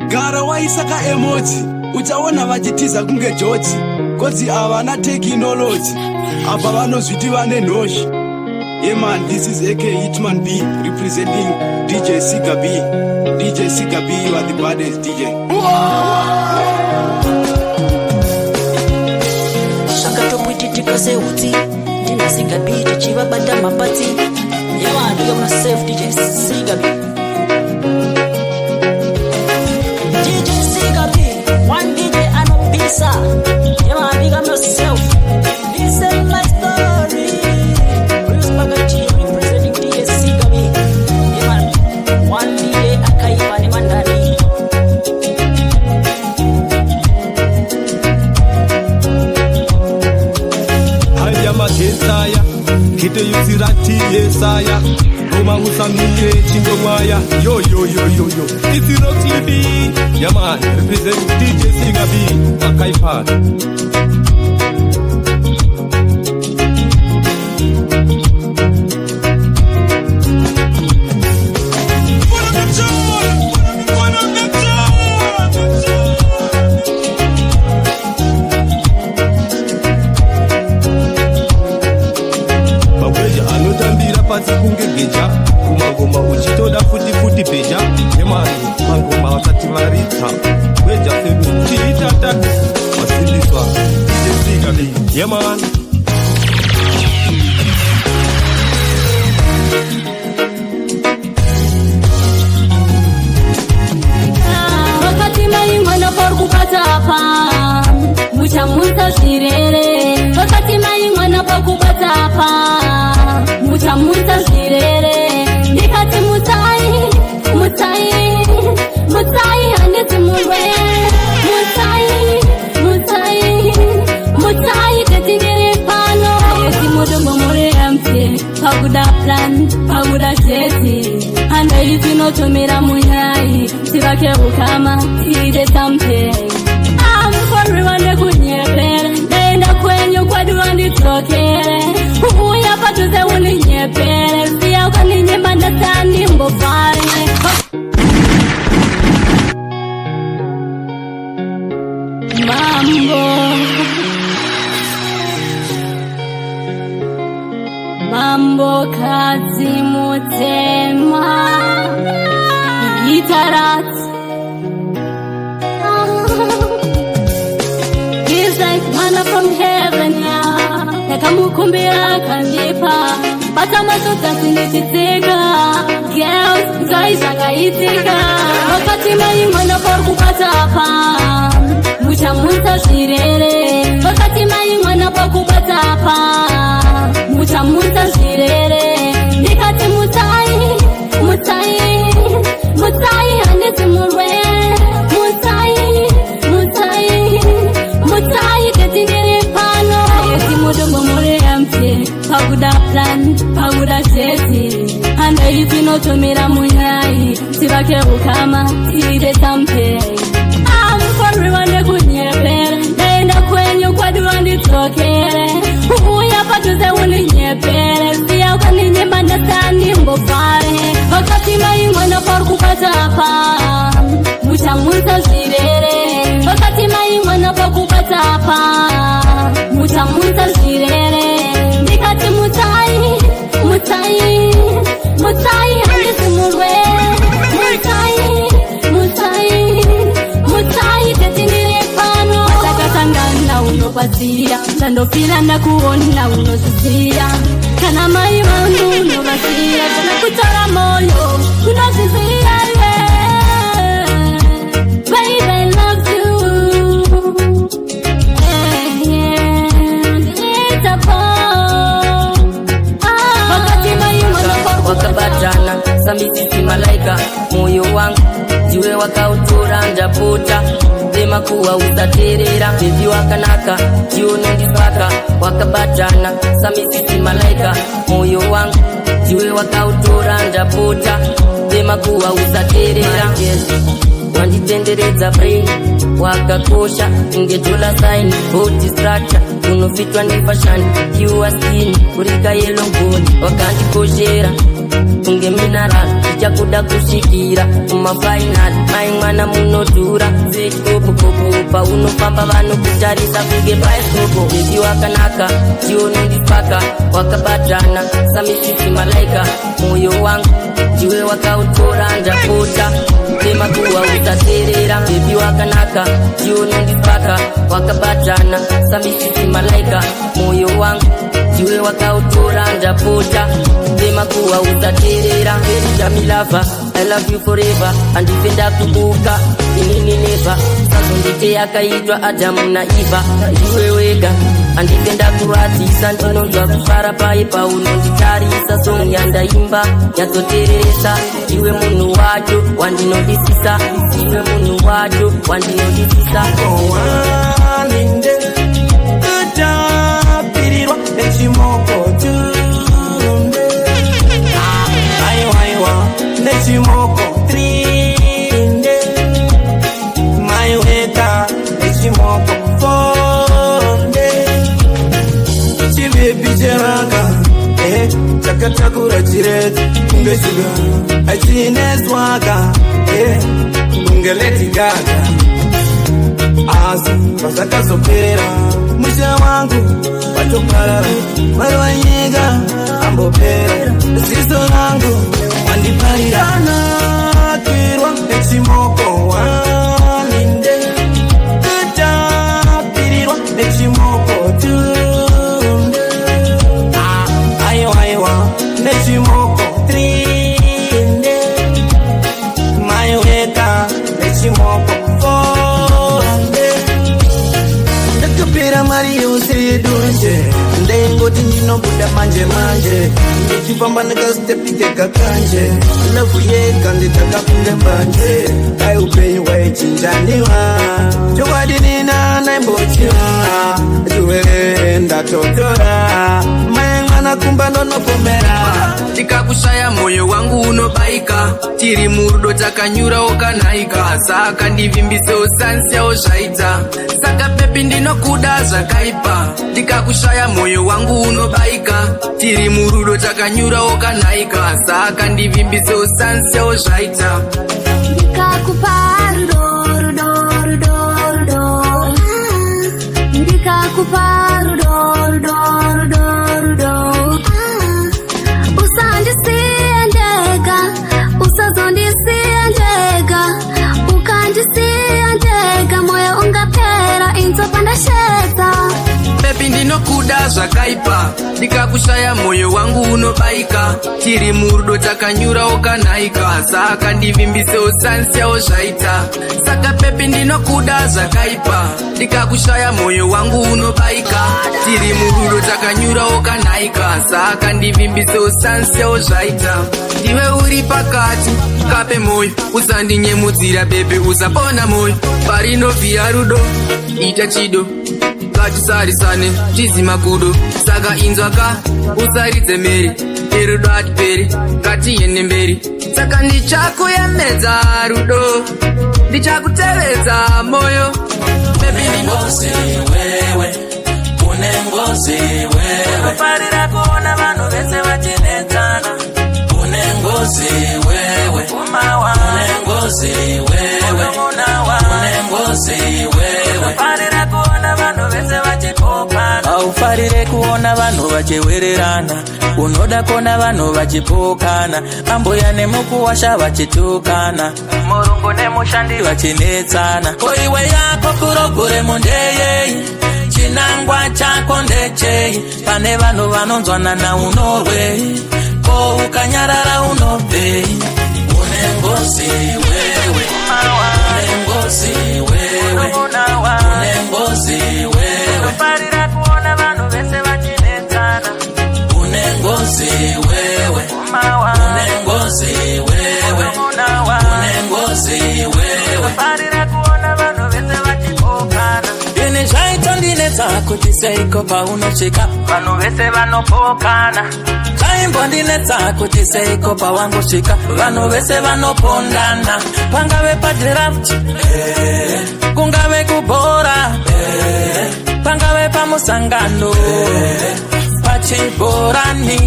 Gara waisaka emoji uchaona vachitiza kunge George kodzi avana technology apa vanozviti vane nhoshi. Yeah man, this is AK Hitman B representing DJ Sika B. DJ Sika B, you are the baddest DJ. Shaka to kwitika seuti Dina Sika B tuchiva bada mapati. Yeah man, big up myself DJ Sika B. DJ Sika B, one DJ and a pizza. Yeah man, big up yourself. Listen my story. Bruce Magachi representing DJ Sika B. Yeah man, one DJ akaiva ni mandani. Haya matesaya kite yusirati yesaya Oma usamike chingo mwaya yo yo yo yo yo It's Roxy B. Yeah man, represent DJ Sika B akaipa. Pasi kunge geja kumagoma uchitoda futi peja yemani mangoma wakati marita weja febu chitata wasiliswa Sika B yeman. Wakati maingwana porku patapa mucha muta sirere. Wakati maingwana porku patapa mucha muta sirere. Nikati mutai aneti mwe. Mutai katigere pano. Yesi mudomo more amte paguda plan paguda jeti. Anda yuti no tomera munyai sibake ukama ide tampe. I'm for everyone kunyepere naenda kwenye kwa duandi trokere. Uya patuze uninyepere pia ukaninyema ndani mbofare. Mambo kazi mutema itarat. He's like manna from heaven, yeah. Nakamukumbira kandipa bata masuta sinititega. Girls, zaisa kaitika. Wakati maingwana porku patapa mucha muta sirere. Wakati maingwana porku patapa mucha muta sirere. Nikati mutai aneti mwe. Mutai katigere pano. Yesi mudomo more amte paguda plan paguda jeti. Anda yuti no tomera munyai sibake ukama ide tampe. I'm for everyone kunyepere naenda kwenye kwa duandi trokere. Uya patuze uninyepere pia ukaninyema ndani mbofare. Wakati maingwana porku patapa mucha muta sirere. Wakati maingwana porku patapa mucha muta sirere. Nikati mutai aneti mwe. Mutai katingire pano. Atakatangana unopatia ndandofila ndakuona unosisia. Kana mai wangu unovasia kana kutara moyo unasisia. Baby I love you. It's a Wakabatana sambisi malaika moyo wangu jiwe wakautura ndaputa dema kuwa utaterera bibi wakanaka jione ndisaka. Wakabatana sambisi malaika moyo wangu jiwe wakautura ndaputa dema kuwa utaterera. Wanditendereza brain wakakosha ingetola sign body structure unofitwa ni fashion kiwa skin kurika yellow gold wakandikoshera kunge mineral ichakuda kushikira kumafinal maimwana munodhura zetopopopa unofamba vanokutarisa kunge baiskopo bebi wakanaka tionondipaka wakabatana samisisi malaika moyo wangu ndiwe wakautora ndapota temakuwa usaterera bebi wakanaka tionondipaka wakabatana samisisi malaika moyo wangu ndiwe wakautora ndapota temakuwa usaterera verijamilava I love you forever andipenda kubuka inini neva sazondite yakaitwa Adamu na Eva ndiwe wega andipenda kuratisa ndinonzwa kufara paipa unonditarisa song yandaimba yatsotereresa iwe munhu wacho wandinodisisa iwe munhu wacho wandinodisisa waninde kutapirirwa nechimoko tunde aiwa nechimoko trinde maiweka nechimoko fonde chibebi cheraka chakatakura chireti kunge shuga achineswaka kunge Lady Gaga asi pasakazoperera musha wangu watoparara mwari wanyika ambopera ziso rangu wandiparira nakirwa nechimoko waninde kutapirirwa nechimoko tunde aiwa nechimoko trinde maiweka nechimoko fonde ndakapera mari yose yedunje ndengoti ndinobuda manje ndichifamba ndakastepiteka kanje lavu yeka nditakakunde mbanje dai upenyu waichinjaniwa chokwadinina naimbochiwa chiwere ndatotora maemwana kumba ndonopomera ndikakushaya moyo wangu unobaika tiri murudo takanyura okanaika saka ndivimbise usansiyawo zvaita saka pepi ndinokuda zvakaipa ndikakushaya moyo wangu unobaika tiri murudo takanyura okanaika saka ndivimbise usansiyawo zvaita ndikakupa rudo ndikakupa rudo usandisiye ndega usazondisiye ndega ukandisiye ndega moyo ungapera inzopa ndasheta pepi ndinokuda zvakaipa ndikakushaya moyo wangu unobaika tiri murudo takanyura okanaika saka ndivimbise usansiyawo zvaita saka pepi ndinokuda zvakaipa ndikakushaya moyo wangu unobaika tiri murudo takanyura okanaika saka ndivimbise usansiyawo zvaita ndiwe uri pakati kape moyo usandinyemudzira bebe usapona moyo parinovhiya rudo ita chido ngatisarisane tizimakudo saka inzwaka usaridze meri erudo atiperi ngatiende mberi saka ndichakuyemedza rudo ndichakutevedza moyo bebi ngozi wewe une ngozi wewe farira kuona vanhu vese vachinetsana une ngozi wewe une ngozi wewe une ngozi wewe farira kuona vanhu vese vachipopana aufarire kuona vanhu vachiwererana unoda kuona vanhu vachipokana ambuya nemukuwasha vachitukana murungu nemushandi vachinetsana koiwe yako puroguremu ndeyei chinangwa chako ndechei pane vanhu vanonzwanana unorwei ko ukanyarara unobvei une ngozi wewe une ngozi wewe une ngozi wewe farira kuona vanhu vese vachinetsana une ngozi wewe une ngozi wewe une ngozi wewe farira kuona vanhu vese vachipokana ini zvaita ndinetsa kuti seiko paunosvika vanhu vese vanopokana zvaimbondinetsa kuti seiko pawangosvika vanhu vese vanopondana pangave padhiraft kungave kubhora pangave pamusangano chiborani.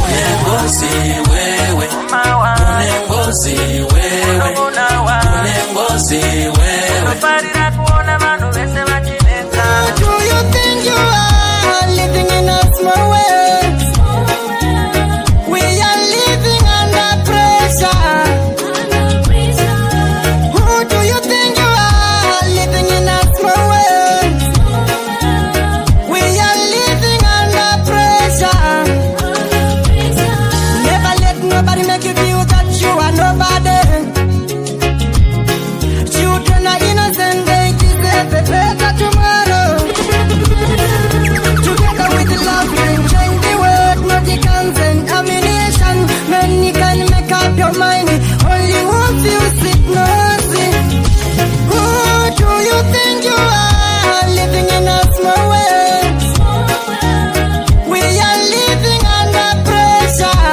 Unengozi wewe, unengozi wewe, unengozi wewe. Do you think you are living in a small world? We are living under pressure. Who do you think you are living in a small world? We are living under pressure. Never let nobody make you feel that you are nobody. Children are innocent, they deserve a better tomorrow. Together with love, we change the world, not the guns and ammunition. Man, you can make up your mind, only one few sick nothing. Who do you think you are living in a small world? We are living under pressure.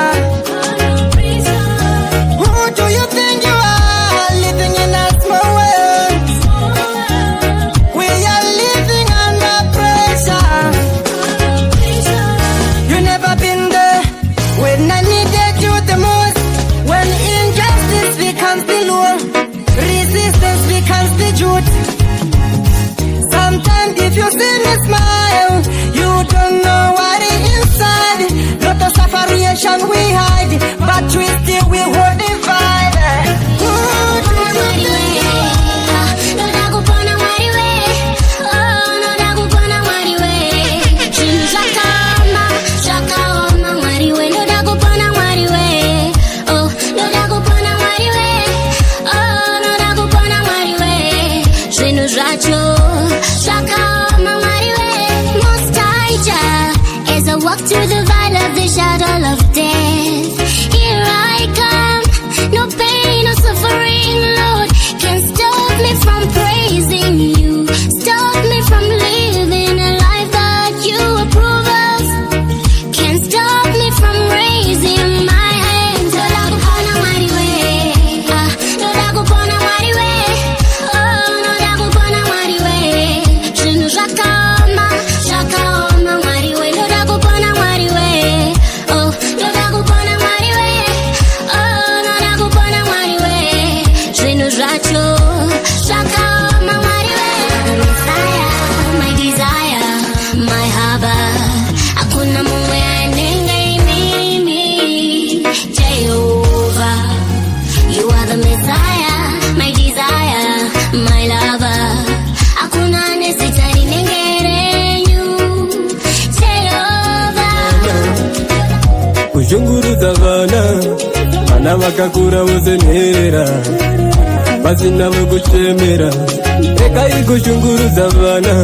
Who do you think you are living in a small world? We are living under pressure. You never been there when I needed you the most. When injustice becomes the law, resistance becomes the truth. Sometimes if you see me smile, you don't know what is inside. Lot of separation we hide, but we still will hold the fight. Who do you think? As I walk through the valley of the shadow of death, here I come. No pain, no suffering, Lord, can stop me from praising you. Stop me from living a life that you approve of. Can stop me from raising my hands. No dago pona wari we, no dago pona wari we, oh no dago pona wari we. Shinu shakama, shakama wari we, no dago pona wari we, oh no dago pona wari we, oh no dago pona wari we. Shinu shacho, shakama wari we. Messiah, my desire, my haba. Hakuna Mungu anenge mimi. Jehovah, you are the Messiah, my desire, my lover. Hakuna nesitari nengerenyu. Jehovah. Kushunguruza vana vakakura vozenherera vasina vekuchemera. Regai kushunguruza vana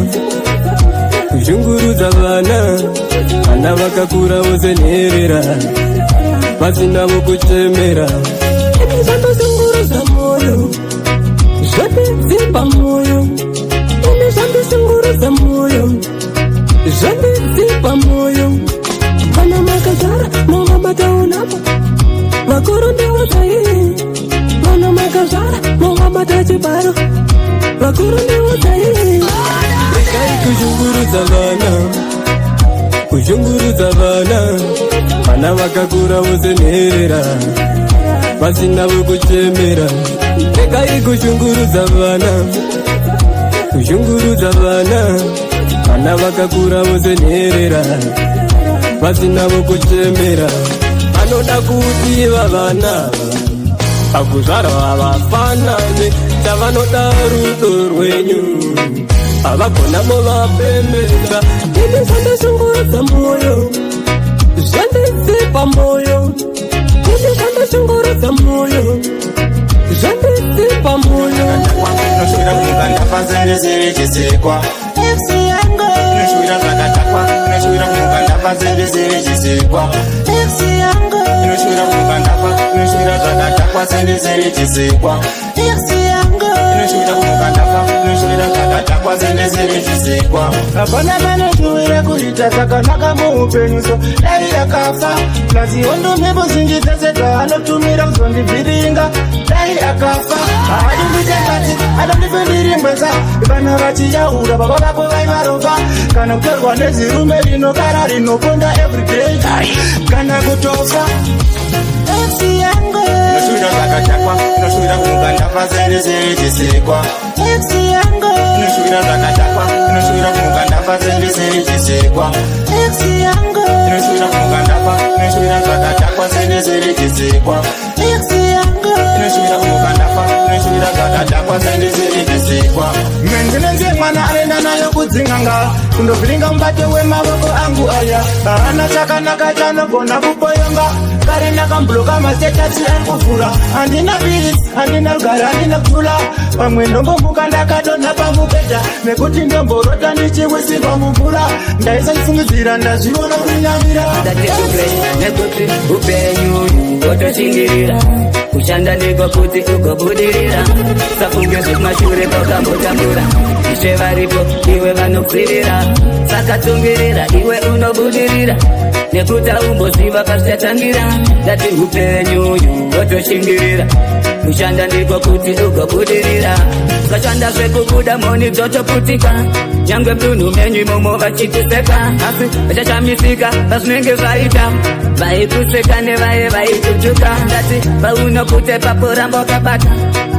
vakakura vozenherera vasina vekuchemera. Ini zvandosungurudza moyo, zvandidzimba moyo. Ini zvandosungurudza moyo, zvandidzimba moyo. Kana makazara mungabataunapa vakuru ndivodzai. Kana makazara mungabata chibaro vakuru ndivodzai. Regai kushungurudza vana vakakura vozenherera vasina vekuchemera. Regai kushungurudza vana vakakura vozenherera vasina vekuchemera. Vanoda kuti vana pakuzvarwa havafanani, chavanoda rudo rwenyu. Havagona muvapembedza. Ini zvandosungurudza moyo, zvandidzipa moyo. Ini zvandosungurudza moyo, zvandidzipa moyo. Nosvira munganda zenzezere chisekwa FC yangu. Nosvira zvakatakwa, nosvira munganda zenzezere chisekwa FC yangu. Nosvira munganda, nosvira zvakatakwa zenzezere chisekwa FC yangu. Nosvira munganda, nosvira zvakatakwa zenzezere chisekwa. Hapana vanotuwira kuita zvakanaka muupenyu, so dai akafa. Plaziondo mhepo zhinji dzese dzaanotumira kuzondibviringa, dai akafa. Haadinditengati, adandipembiringweza. Vana vachiyaura baba vako vaivarova kana kutorwa nezirume rinogara rinoponda everyday kana kutofa FC yangu inoshuvira zvakatakwa inoshuvira kumuganda pasendezere chisikwa FC yangu inoshuvira zvakatakwa inoshuvira kumuganda pasendezere chisikwa FC yangu inoshuvira kumuganda inoshuvira zvakatakwa sendezere chisikwa FC yangu inoshuvira kumuganda inoshuvira zvakatakwa sendezere chisikwa mendinenze mwana arenda nayo kudzinganga kundovhiringa mubate wemavoko angu aya bahana chakanaka chanogona kupoyonga kare ndakambloka masetati ankuvhura handina bisi handina rugare handina kutula pamwe ndombombuka ndakadonha pamubhedha nekuti ndomborota ndichiwisikwa mumvura ndaisafungidzira ndazviona kunyamira nekuti upenyu wotoshingirira kushanda ndiko kuti ugobudirira safunge zvekumashure kwakambotambura ishe varipo iwe vanokufirira saka tungirira iwe unobudirira nekuti umboziva pazvichatangira ndati upenyu wotoshingirira kushanda ndiko kuti ugobudirira ukashanda zvekubuda moni dzotoputika nyangwe mdunhu menyu imomo vachikuseka asi vachashamisika pazvinenge zvaita vaikuseka nevaye vaitutuka ndati paunokute paporamba ukabata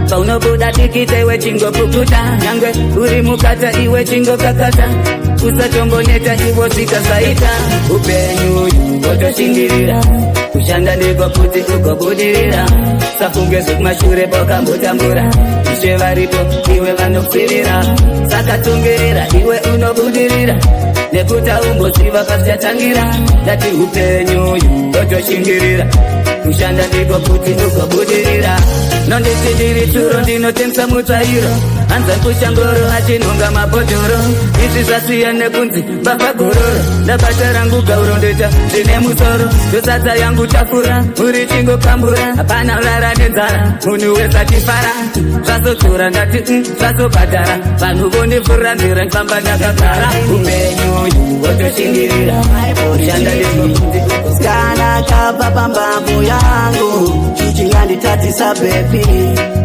paunobuda dikita iwe chingopukuta nyangwe uri mukata iwe chingokakata usatomboneta iwo zikasaita upenyu wotoshingirira kushanda ndiko kuti ugobudirira safunge zvekumashure kwakambotambura ishe varipo iwe vanokufirira saka tungirira iwe unobudirira nekuti umboziva pazvichatangira ndati upenyu wotoshingirira kushanda ndiko kuti ugobudirira nonditi ndiri turo ndinotemsa mutsvairo hanza kushangoro achinonga mabhodhoro izvi zvasiya nekunzi bafagororo ndabata rangu gauro ndoita zvine musoro ndosadza yangu tafura uri chingokambura hapana urara nenzara munhu wezatifara zvazodzora ndati zvazobhadhara vanhu vonivhurira nzira ndifamba ndakagara upenyu wotoshingirira kushanda ndiko kuti kana kapa pambambo yangu chichinganditatisa bebi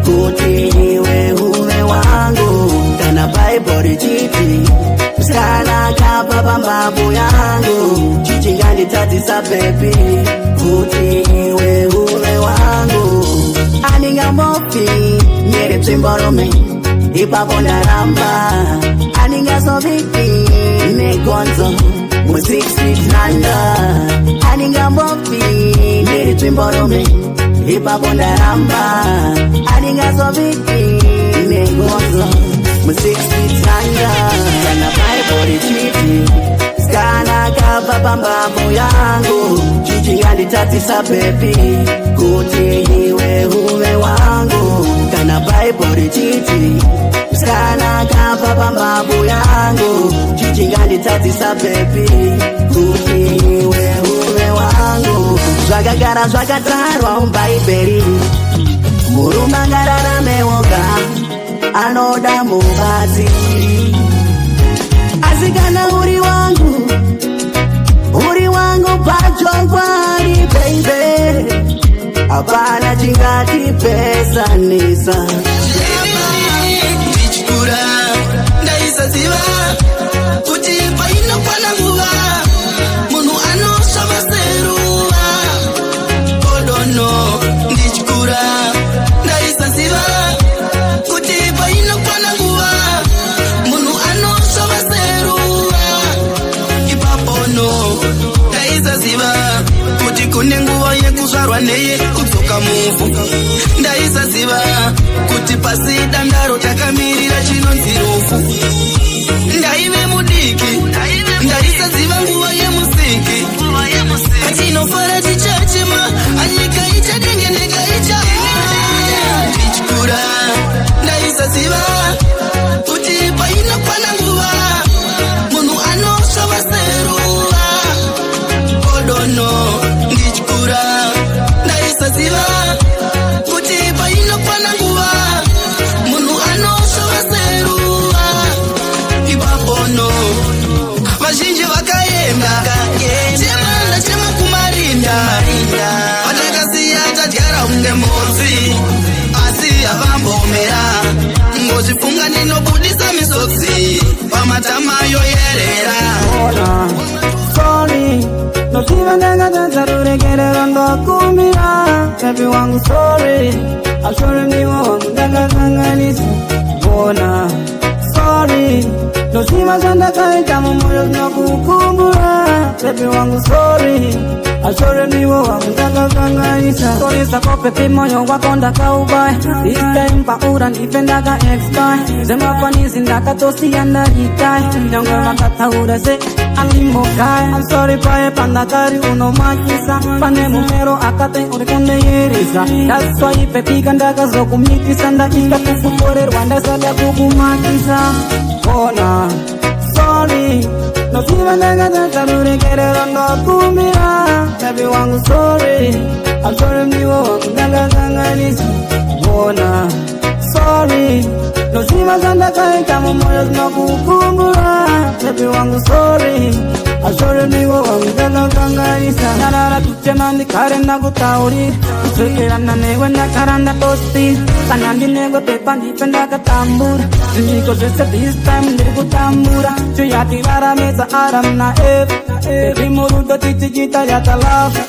kuti iwe uve wangu kana Bible chiti kana kapa pambambo yangu chichinganditatisa bebi kuti iwe uve wangu aningamofi nyere twimborome ipapo ndaramba aningasoviki negonzo mu 6 feet nanda aningamofi nyere twimborome ipapo ndaramba aningasoviki negonzo mu 6 feet nanda kana Bible chiti kana kapa pambambo yangu chichinganditatisa bebi kuti iwe uve wangu kana Bible chiti kana kapa pambambo yangu chichinganditatisa bebi kuti iwe uve wangu zvakagara zvakatarwa mubhaibheri murume angararame woga anoda mubati asi kana uri wangu pachongwari baby hapana chingatipesanisa ndichikura ndaisaziva kuti painokwana nguva munhu anosvava seruva odono ndichikura ndaisaziva kuti painokwana nguva munhu anosvava seruva ipapono ndaisaziva kuti kune nguva yekuzvarwa neye kudzoka muvhu ndaisaziva kuti pasi dandaro takamirira chinonzi rufu ndaive mudiki ndaisaziva nguva yemusiki atinofara tichachema anyika ichadengeneka icha ndichikura ndaisaziva kuti painokwana nguva munhu anosvava seruva odono ndichikura ndaisaziva kuti painokwana nguva munhu anosvava seruva nderera. Sorry, no siva nanga danza rurekere rondo kumira. Baby wangu sorry, ashore mniwa wangu nanga kanganisi. Bona, sorry, no siva zanda kaita moyo na kukumbura. Baby wangu sorry, ashore mniwa wangu nanga kanganisa. Sorry sakope pi moyo wako ndaka ubai. This time pa ura nifenda ka ex-buy. Zema panisi ndaka tosi anda ritai. Nyonge wakata ura se alimokai. I'm sorry pae pandakari uno makisa. Pane mumero akate urikonde yerisa. That's why pepika ndaka zoku mikisa. Ndakika kufupore Rwanda sada kukumakisa. Bona, sorry, no siva nanga danza rurekere rondo kumira. Baby wangu sorry, I'm sorry mniwa wangu nanga kanganisi. Bona, sorry, no siva zanda kaita moyo na kukumbura. Baby wangu sorry, I'm sorry mniwa wangu nanga kanganisa. Narara tuchemandi kare na kutauri. Sekera na newe na karanda tosti. Kanandi newe pepa nipenda katambura. Niko sese this time niko tambura. Chuyati vara mesa aram na F. Baby murudo titi jita yata love.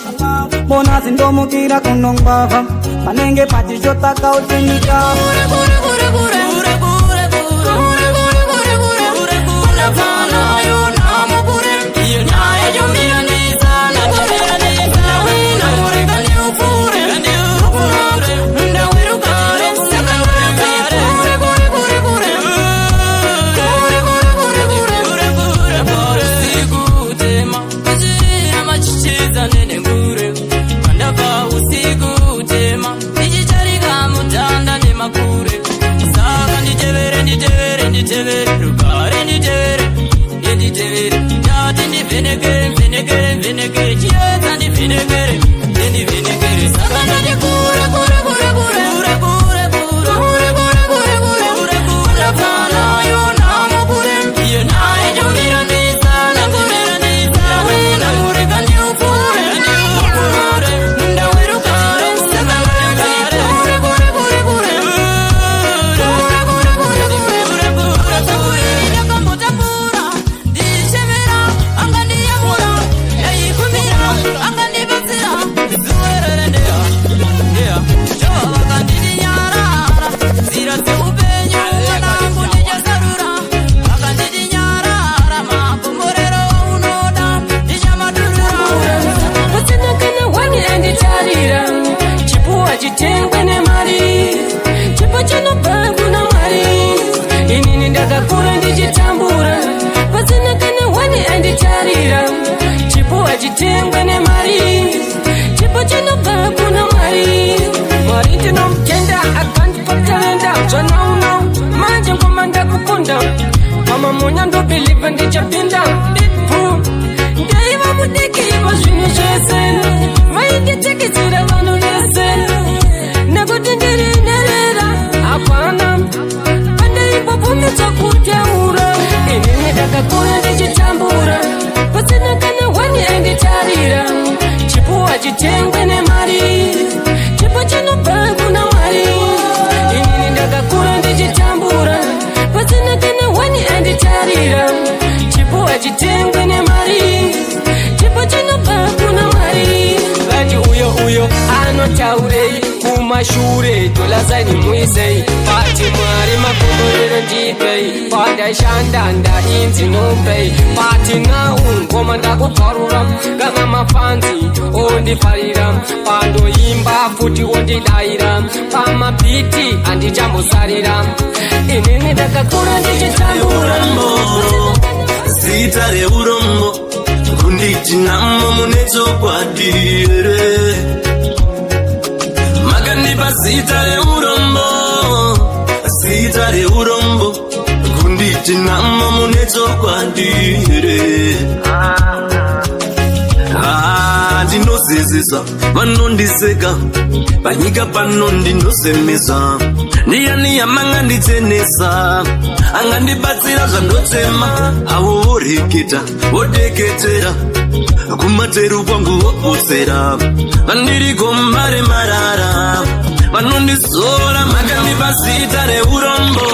Bona sindomo kira kunong bava. Panenge pati shota kauchinika. Mama monya ndo believe ndi chapinda Ndaiva mudiki iva zvinhu zvese vainditekezera vanhu vese nekuti ndiri nherera hapana pandaimbopumidzwa kutaura inini ndakakura ndichitambura pasina kana wani anditarira chipo hachitengwe nemari chipo chinobva kuna Mwari inini ndakakura ndichitambura pasina kana wani anditarira chipo hachitengwe nemari chipo chinobva kuna Mwari vati uyo anotaurei kumashure tolazaini muisei pati Mwari makomborero ndipei pandaishanda ndainzi nombei pati naungoma ndakubvarura kana mafanzi ondifarira pandoimba futi ondidayira pamabhiti handichambosarira inini ndakakura ndichitambura zita reurombo kunditi namo munechokwadire makandipa zita reurombo kunditi namo munechokwadire ndinozezesa vanondiseka panyika pano ndinozemesa ndiyani yamanga ndichenesa angandibatsira zvandotsema avo voreketa vodeketera kumateru kwangu vopotsera vandiri gombare marara vanondizora makandipa zita reurombo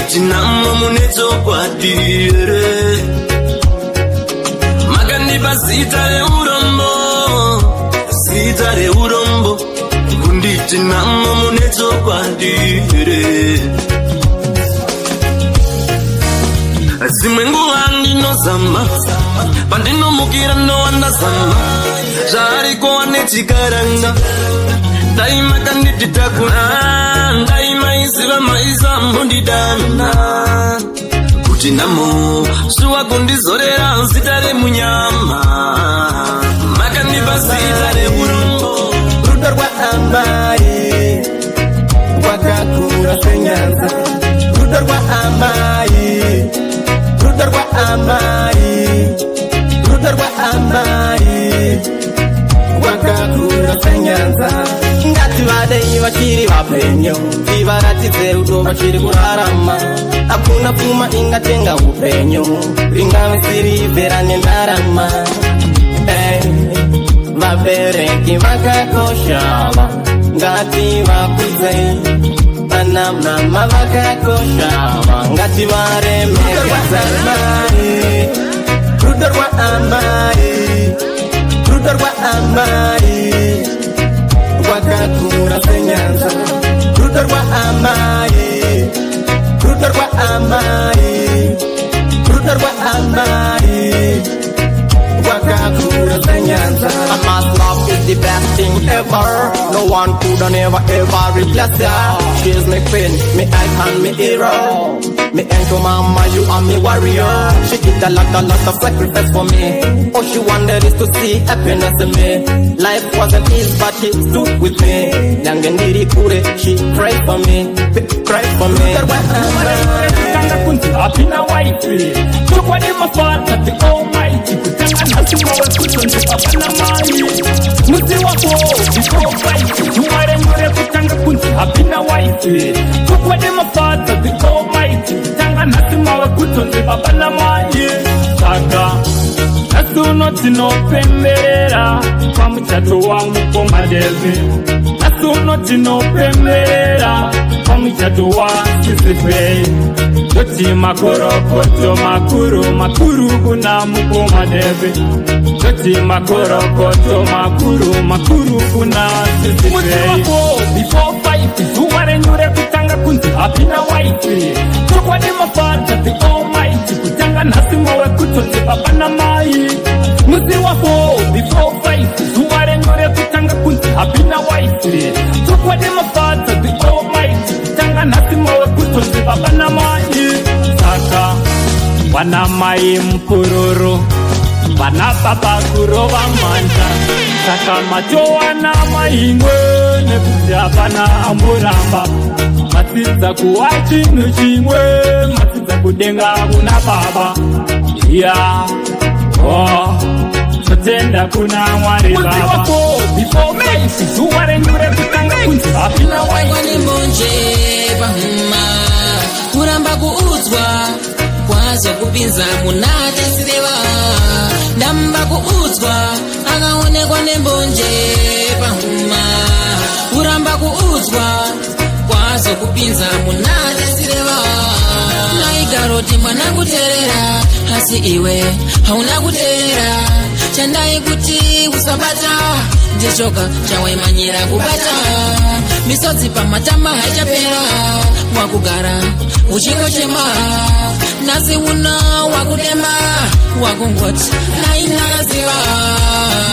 Kundichinamo munetokwadire Makandipa zita reurombo Kundichinamo munetokwadire Zimwe nguva ndinozama pandinomukira ndowandazama zvaariko wanechikaranga daima kandiditakuna daima iziva maisa mbondidana kuti namo zuva kundizorera zita remunyama makandipa zita reurombo rudo rwaamai rwakakura senyanza rudo rwaamai rudo rwaamai rwakakura senyanza ngati vadei vachiri vapenyu ivaratidze rudo vachiri kurarama hakuna pfuma ingatenga upenyu ringave sirivhera nendarama vabereki vakakoshava ngati vakudzei vana mama vakakoshava ngati varemekezanai rudo rwaamai rudo rwaamai rwakakura senyanza rudo rwaamai rudo rwaamai rudo rwaamai rwakakura senyanza. A man's love is the best thing ever. No one could never ever replace her. She's my queen, me icon, me hero. Me angel mama, you are me warrior. She did a lot of sacrifice for me. All she wanted is to see happiness in me. Life wasn't easy, but she stood with me. Young and needy kure, she prayed for me, prayed for me. Happy now, white. Look what in my father, the Almighty. Musi wako before fight Tumare nyore kutanga kunti Hapina waiti Tukwade mafata the Almighty Tanga nasima wa kutonze baba na maye Saka Nasuno tino pemera Kwa mchato wangu kwa madezi Nasuno tino pemera Kwa mchato wangu sisife Joti makoro koto makuru kuna muko madezi Joti makoro koto makuru kuna sisife Musi wako before fight Tumare nyure kutanga kunti Hapina waiti Tukwade mafata the Almighty Kutanga nasima wa kutonze baba na mai Musi wako before fight Tumare nyure kutanga kunti Hapina waiti Tukwade mafata the Almighty Kutanga nasima wa kutonze baba na mai Saka wana mai mpururu Vana baba kurova manja Saka macho wana maingwe Nekuja vana amuramba Matidza kuwa chinu chimwe Matidza kudenga kuna baba Yeah Sotenda kuna mwari baba Musi wako before face Zuware nyure kutanga kunzi Hapina Wani mbonje bahuma Kuramba kuuzwa Kwazo kupinza munate sirewa Ndamba kuuzwa Akaonekwa nembonje bahuma Kuramba kuuzwa Kwazo kupinza munate sirewa Naikaroti mwana kuterera Hasi iwe hauna kuterera Chandai kuti usabata Ndichoka chawaimanyira kubata Misodzi pamatama haichapera Wakugara uchingochema Nasi una wakudema Wakungoti nainaziva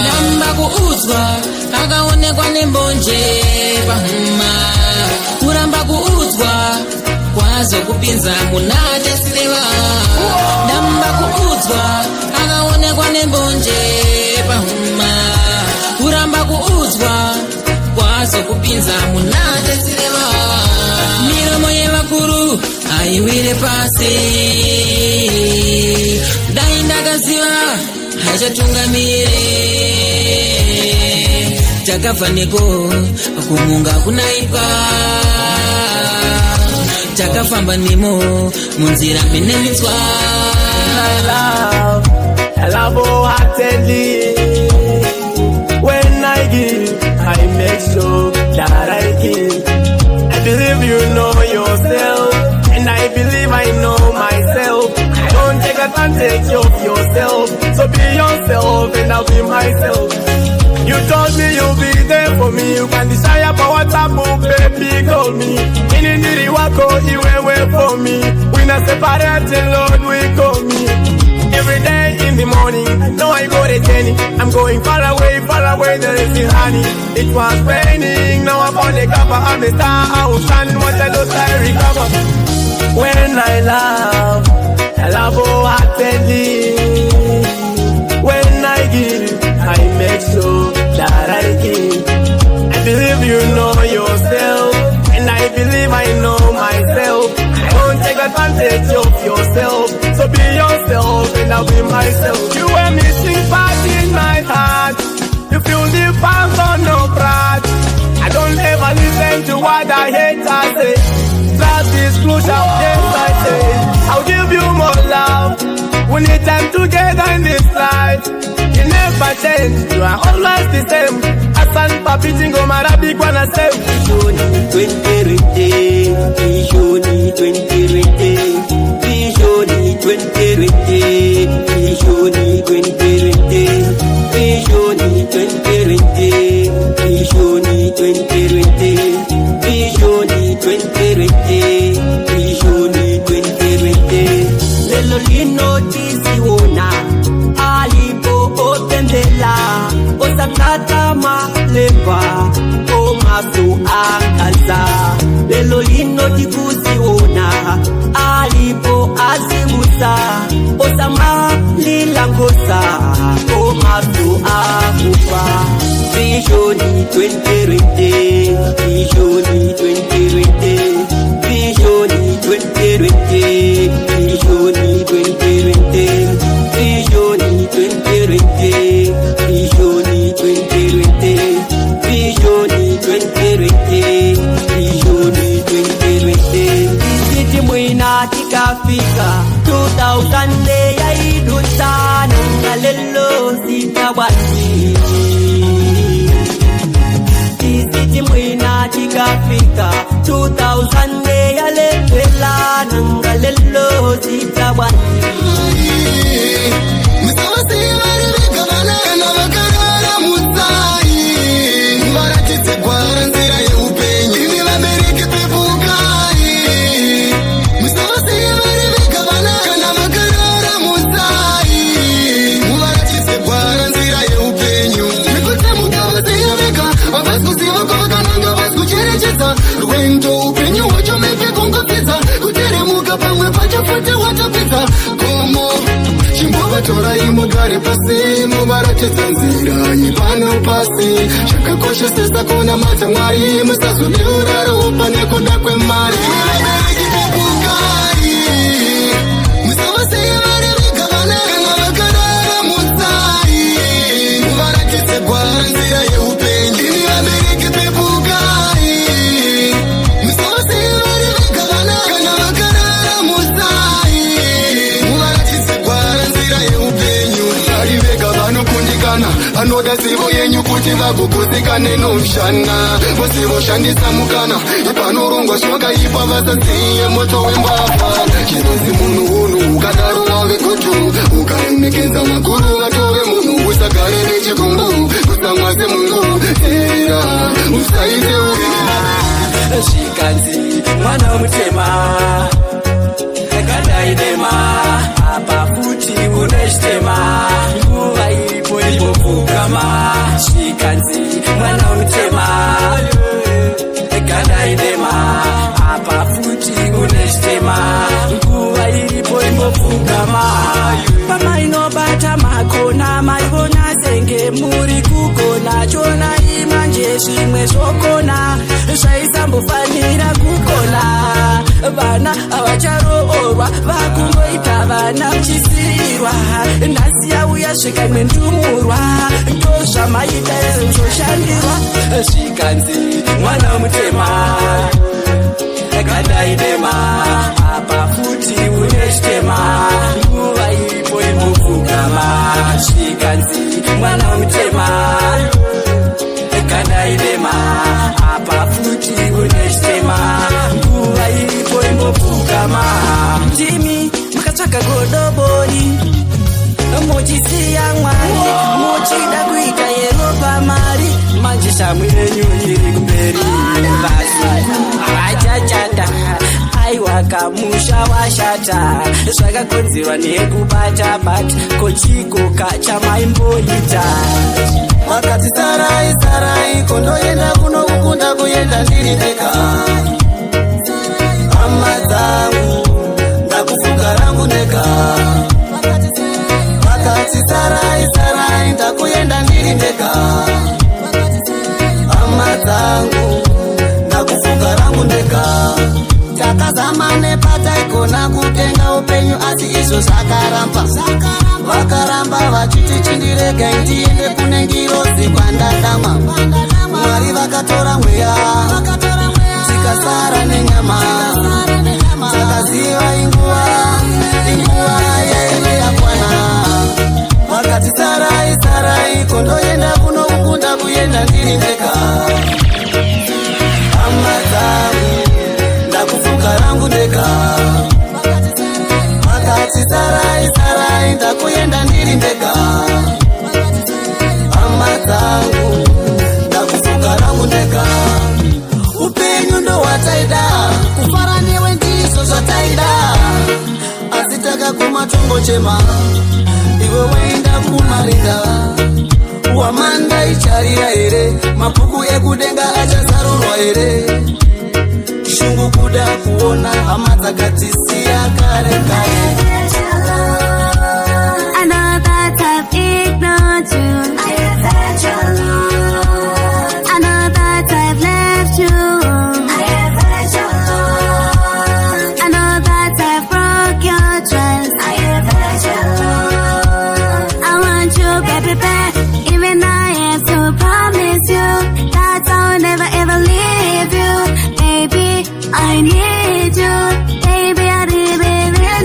Namba kuuzwa Akaonekwa nembonje bahuma Kuramba kuuzwa Kwazo kupinza munate sirewa Namba kuuzwa Akaonekwa nembonje bahuma Kuramba kuuzwa Kwazo kupinza munate sirewa Miromo yevakuru aiwire pasi Daindagaziva hachatungamire Takafaniko kumunga kunaipa Takafamba nimo munzira minenitswa I love wholeheartedly. When I give, I make sure that I give. I believe you know yourself, and I believe advantage of yourself. So be yourself and I'll be myself. You told me you'll be there for me. You can desire power tabu, baby, call me. Inindiri wako iwewe for me. We not separate, Lord, we call me. Every day in the morning, no I go to journey. I'm going far away, there is the honey. It was raining, now I'm on the cover. I'm the star, I will stand, what I do, I recover. When I love wholeheartedly. When I give, I make sure that I give. I believe you know yourself, and I believe I know myself. I won't take advantage of yourself, so be yourself and I'll be myself. You are missing part in my heart. You feel the past on no pride. I don't ever listen to what I hate I say. Last disclosure, yes I say. I'll give you more love. We need time together in this life. You never change, you are always the same. Asan papi jingo marabi kwa na same. Vishoni 2020, Vishoni 2020, Vishoni 2020, Vishoni 2020, Vishoni 2020, Vishoni 2020, Vishoni 2020. Lelo lino tisiona alipo otendela osakata malemba o masu akaza. Lelo lino tikusiona alipo azimusa osama lilangosa o masu akufa. Vishoni 2020, Vishoni 2020, Vishoni 2020, Vishoni 2020, Vishoni 2020, Vishoni 2020, Vishoni 2020, Vishoni 2020. Isiti mwina tikafika 2000 ya idutana ngalelo sitabati. Isiti mwina tikafika 2000 ya lepela nangalelo sitabati. Rwendo upenyu wacho mepe kongo pizza. Kuteremuka pamwe pachafuta watapizza. Komo chimbova tora imugare pasi. Mubaratidza nzira nyipano pasi. Chakakosha sesa kona mata mwari. Musazobeura ropa nekuda kwemari. Vabereki pepukai. Musavasiye varivika vana kana vakarara mutsai. Mubaratidze gwara nzira yeupenyu. Imi vabereki pepukai. Anoda zivo yenyu kuti vagogozekane nomshana. Vosivoshandisa mukana ipanorongwa shoka ipa vasaziye moto wembavha. Chinozi munhu unhu ukadaro wave kutu. Ukaremekeza makuru vatove munhu usagare nechikumbu. Usamwase mungu tera usaite urima. Shikanzi mwana mutema kadaidema apa futi uneshitema nguva iripo ibopfugama. Shikanzi mwana mutema kadaidema apa futi uneshitema nguva iripo ibopfugama. Mama inobata makona maivona senge muri kugona chona imanje zvimwe zvokona zvaisambofanira kugona. Vana avacharoorwa vakungoita vana muchisirwa. Nhasi yauya svika imwe ndumurwa ndozvamaita zvoshandirwa. Zvikanzi mwana mutema kadaidema apa futi unechitema nguva iripo imopfugama. Zvikanzi mwana mutema kadaidema apa futi unechitema nguva iripo imopfugama. Ndimi makatsvaga godobori saka musha washata zvakakonzerwa nekubata-bata kochikoka chamaimboita vakati sarai sarai kondoenda kuno kukunda kuenda ndiri ndega hama dzangu ndakufunga rangu ndega vakati sarai sarai ndakuenda ndiri ndega hama dzangu ndakufunga rangu ndega takazama nepataikona kutenga upenyu asi izvo zvakaramba vakaramba vachiti chindirege ndiende kune ngirozi kwandadamwa mwari vakatora mweya tikasara nenyama takaziva inguva yaive yakwana vakati sarai sarai kondoenda kuno kukunda kuenda ndiri ndega hama dzangu ndakufunga rangu ndega vakati sarai sarai ndakuenda ndiri ndega hama dzangu ndakufunga rangu ndega upenyu ndo hwataida kufara newe ndizvo zvataida asi takaguma tongochema iwe waenda kumarinda wamanda icharira here mabhuku ekudenga achazarurwa here shungu kuda kuona hama dzakatisiya kare kare I know that I've ignored you. I know that I've left you. I know that I've broke your trust. I want you, baby, back. Even I have to promise you that I'll never ever leave you. Baby, I need you. Baby, I really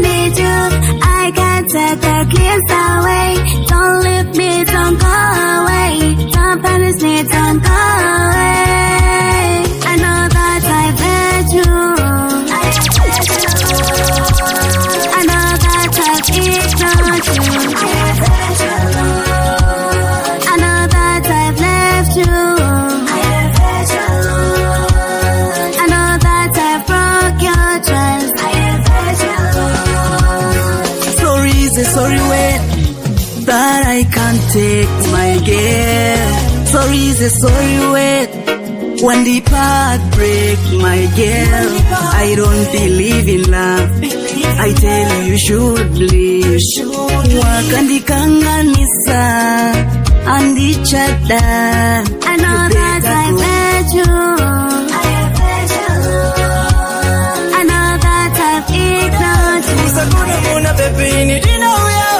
need you. I can't take the kiss away. Don't leave me, don't go away. Don't punish me, don't go away. I know that I've hurt you. I know that I've ignored you. I know that I've left you. I know that I've broke your trust. Sorry is a sorry word that I can't take my girl. Sorry is a sorry word when the path break my girl. I don't believe in love. I tell you, you should believe. Wakandikanganisa andichada. I know that I've hurt you. I know that I've ignored you. Sakuna muna baby ni dina uya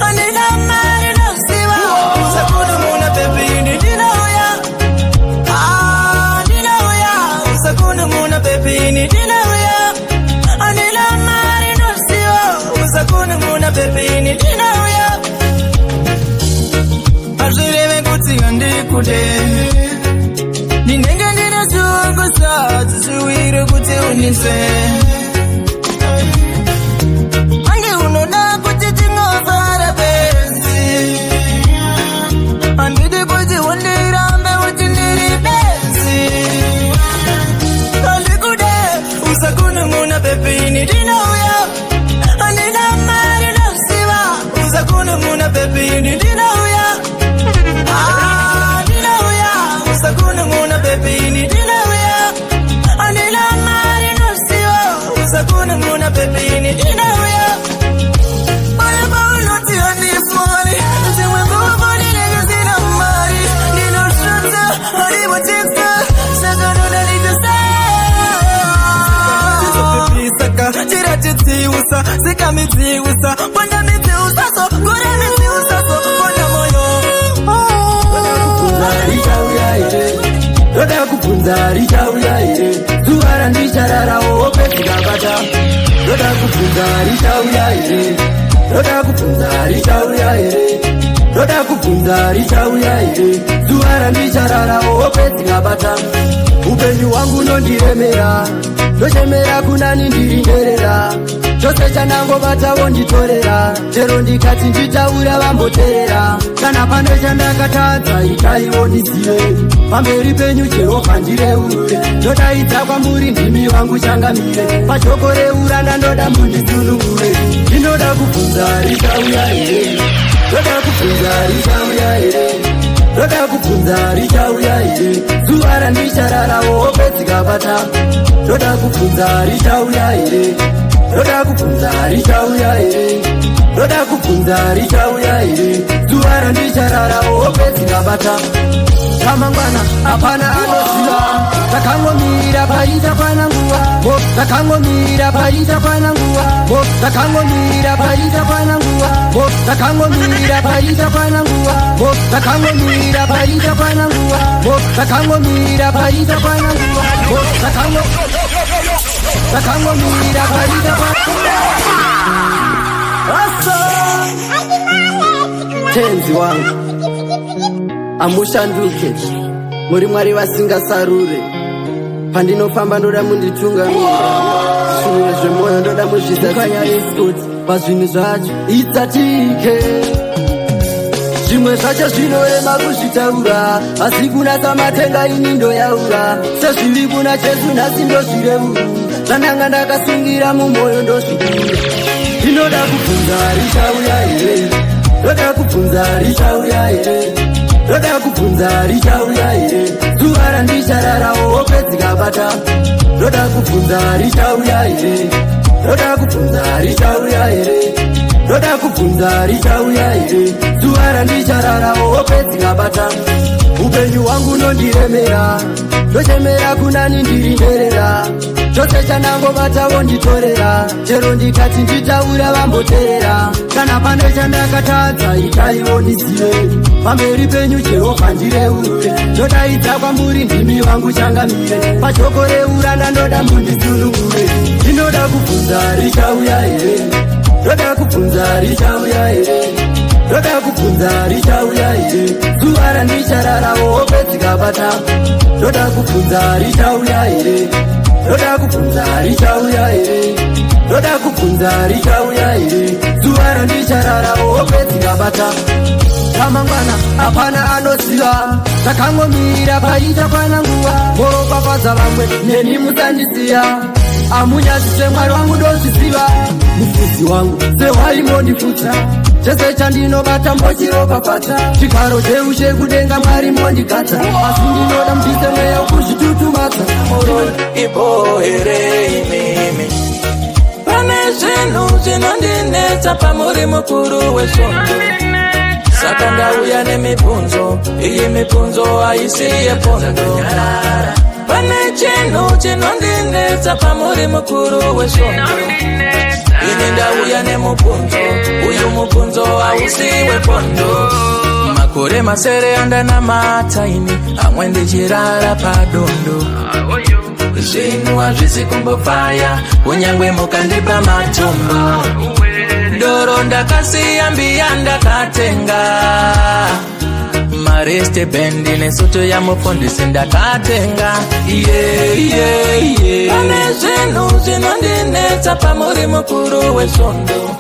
anina mari no siwa Sakuna muna baby ni dina uya dina uya Sakuna muna baby ni dina uya anina mari no siwa Sakuna muna baby ni dina uya azireve kuti andikude ninenge ndina sungusa zisiwire kuti unise ange unona kuti tingovara benzi andidi kuti undirambe kuti ndiri benzi andikude usakunun'una bebini ndinouya andina mari nosiva usakunun'una bebini ndinouya ndinouya usakunun'una bebini ndinouya andina mari nosiva usakunun'una bebini ndinouya Tiratidziusa, sikamidziusa, ponda midziusa so, kura midziusa so, ponda moyo. Roda kupunza richauya ire, zuara ndicharara ope tikabata. Roda kupunza richauya ire, roda kupunza richauya ire, roda kupunza richauya ire, zuara ndicharara ope tikabata. Upenyu wangu nondiremera, ndochemera kunani ndirinderera. chose chanangobata vonditorera chero ndikati nditaura vamboteera kana pane chandakatadza itaiwo ndizive pamberi penyu jehovha ndireure ndodaidza kwamuri ndimi vangu changamire pashoko reuranda ndoda mundisunungure ndinoda kubvunza richauya here ndoda kubvunza richauya here ndoda kubvunza richauya here zuva randichararawo hope dzikabata ndoda kubvunza richauya here ndoda kubvunza richauya here ndoda kubvunza richauya here zuva randichararawo hope dzikabata ramangwana hapana anoziva takangomirira paita pana nguva takangomirira paita pana nguva takangomirira paita pana nguva takangomirira paita pana nguva takangomirira paita pana nguva takangomirira paita pana nguva takangomirira paita pana tenzi wangu amushanduke muri mwari vasingasarure pandinofamba ndoda munditungamira zvinhu zvemwoyo ndoda muzvizakanyareskoti pazvinhu zvacho idzatike zvimwe zvacho zvinorema kuzvitaura asi kuna samatenga ini ndoyaura sezviri kuna jesu nhasi ndozvireuru zvananga ndakasungira mumwoyo ndozvidura ndinoda kubvunza richauya here ndoda kubvunza richauya here ndoda kubvunza richauya here zuva randichararawo hope dzikabata ndoda kubvunza richauya here ndoda kubvunza richauya here ndoda kubvunza richauya here zuva randichararawo hope dzikabata upenyu hwangu nondiremera ndochemera kunani ndiri nderera chose chanangobata vonditorera chero ndikati nditaura vamboteera kana pane chandakatadza itaiwo ndizive pamberi penyu jehovha ndireure ndodaidza kwamuri ndimi vangu changamire pashoko reuranda ndoda mundisunungure ndinoda kubvunza richauya here ndoda kubvunza richauya here ndoda kubvunza richauya here zuva randichararawo hope dzikabata ndoda kubvunza richauya here ndoda kubvunza richauya here ndoda kubvunza richauya here zuva randichararawo hope dzikabata ramangwana hapana anoziva takangomirira paita pana nguva moropafadza vamwe neni musandisiya amunyadzise mwari wangu ndozviziva mufudzi wangu sehwaimondifudza chese chandinobata mbochiropafadza chigaro cheu chekudenga mwari mondigata asi ndinoda mubvise mweya ukuzvitutumadza ibo here imimi pane zvinhu zvinondinetsa pamuri mukuru wesvondo saka ndauya nemibvunzo iyi mibvunzo haisi yepondo pane chinhu chinondinetsa pamuri mukuru wesvondo ini ndauya nemubvunzo uyu mubvunzo hausi wepondo makore masere andanamata ini amwe ndichirara padondo zvinhu hazvisi kumbofaya kunyangwe mukandipa matombo doro ndakasiya mbiya ndakatenga mareste bendi nesoto yamufundisi ndakatenga pane zvinhu zvinondinetsa pamuri mukuru wesvondo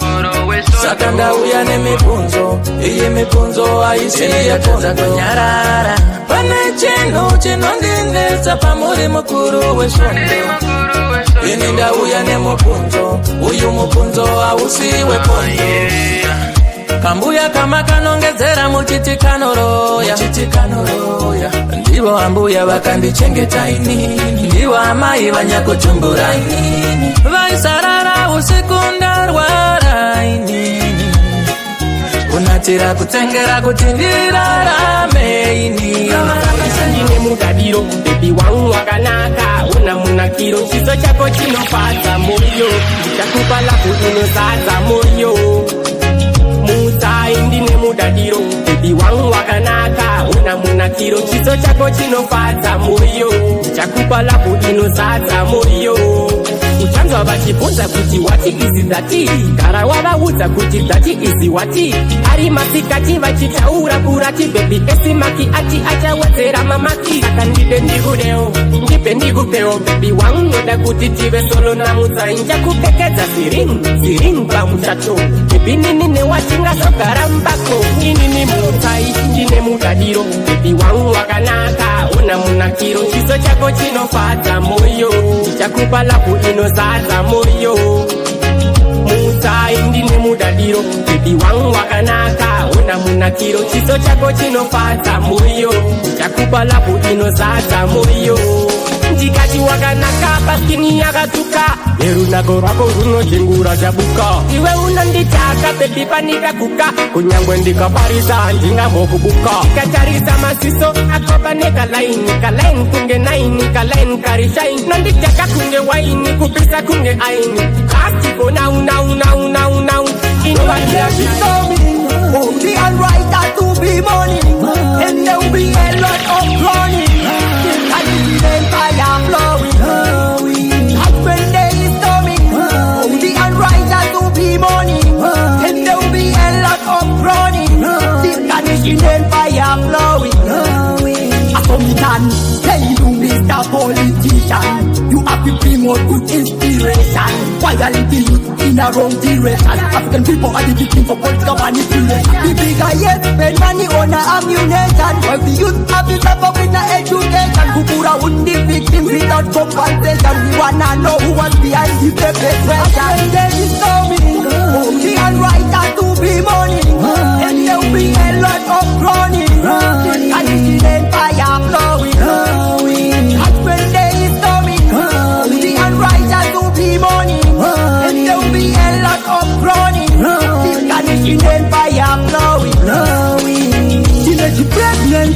saka ndauya nemibvunzo iyi mibvunzo haisi yepondo pane chinhu chinondinetsa pamuri mukuru wesvondo ini ndauya nemubvunzo uyu mubvunzo hausi wepondo kambuya kama kanongedzera muchiti kanoroya ndivo ambuya vakandichengeta inini ndivo amai vanyakutumbura inini vaisarara usiku ndarwara inini kunatira kutengera kuti ndirarame inini ndine mudadiro bebi wangu wakanaka una munakiro chiso chako chinofadza moyo ndichakupa lavu inozadza moyo mutai ndine mudadiro bebi wangu wakanaka una munakiro chiso chako chinofadza moyo ndichakupa lavu inozadza moyo uchanzwa vachibvunza kuti wati izi dhati gara wavaudza kuti dhati izi wati ari masikati vachitaura kurati bebi esimaki ati achawedzera mamaki saka ndibe ndikudewo ndibe ndikupewo bebi wangunoda kuti tive solo namudzai njakupfekedza siring pamushato bebi nini newatingazogara mbako inini mutsai ndine mudadiro bebi wangu wakanaka una munakiro chiso chako chinofadza moyo ndichakupa lavu inozadza moyo mutsai ndine mudadiro bebi wangu wakanaka una munakiro chiso chako chinofadza moyo ndichakupa lavu inozadza moyo ndikati wakanaka paskini yakatuka nerunako rwako runojengura chabuka iwe unonditaka bebi panikakuka kunyangwe ndikaparisa handingambokubuka ndikatarisa masiso akopa nekalaini kunge naini kalaini karishaini nonditaka kunge waini kupisa kunge aini kastiko nau only and right that to be money and there will be a lot of running and the empire flowing and when day is coming only and right that to be money and there will be a lot of running the empire flowing Asomitan, tell you Mr. Politician, you have to bring more good inspiration. Why are you youth in a wrong direction? African people are the victims of political manipulation. The bigger yes spend money on a ammunition, while the youth have to suffer with no education. Kukura wouldn't be victims without compensation. We wanna know who was behind the perpetration. And there is coming, only and right that to be money, and there will be a lot of running. And the empire flowing, and when day is coming, only and right that to be money, and there will be a lot of running. The empire flowing, teenage pregnant,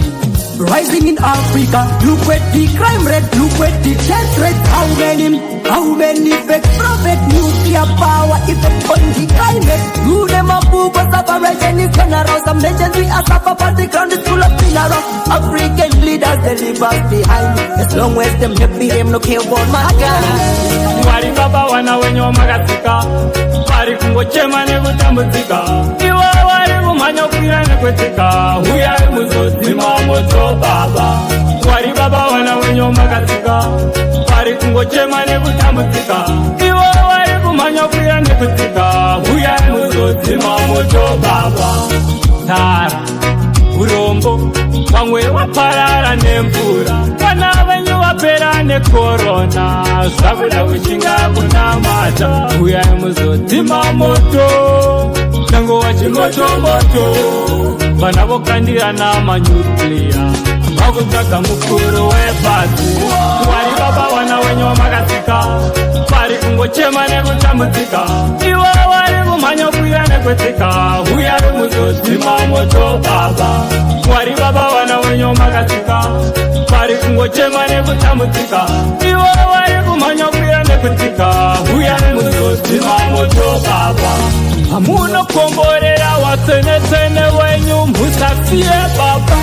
rising in Africa. Look at the crime rate, look at the death rate. How many fake prophet nuclear power effect on the climate? You them a fool, but separation is general. Some nations we are suffer, but the ground is full of funeral. African leaders, they leave us behind. As long as them happy, them no care about my guy. Wari baba wana wenyo magatika, wari kungochema nekutambudzika, iwe wari kumhanya kwira nekwetika, huyai muzozima moto baba. Wari baba wana wenyo magatika, wari kungochema nekutambudzika, iwe wari kumhanya kwira nekwetika, huyai muzozima moto baba. Tara urombo vamwe vaparara nemvura, vana venyu vapera nekorona, zvakuda kuchinga kunamata, uyai muzodzima moto nangowa chimotomoto. Vana vokandirana manyukliya vakutsvaga mukuru wepasi. Wari baba vana venyu vamakatsika, vari kungochema nekutambudzika, iwe wari kumhanya kwira nekwetika, uyai muzodzima moto baba. Wari baba vana venyu vamakatsika, vari kungochema nekutambudzika, iwe wari kumhanya kwira nekwetika, uyai muzodzima moto baba. Hamunokomborera watsenetsene wenyu musasiye baba,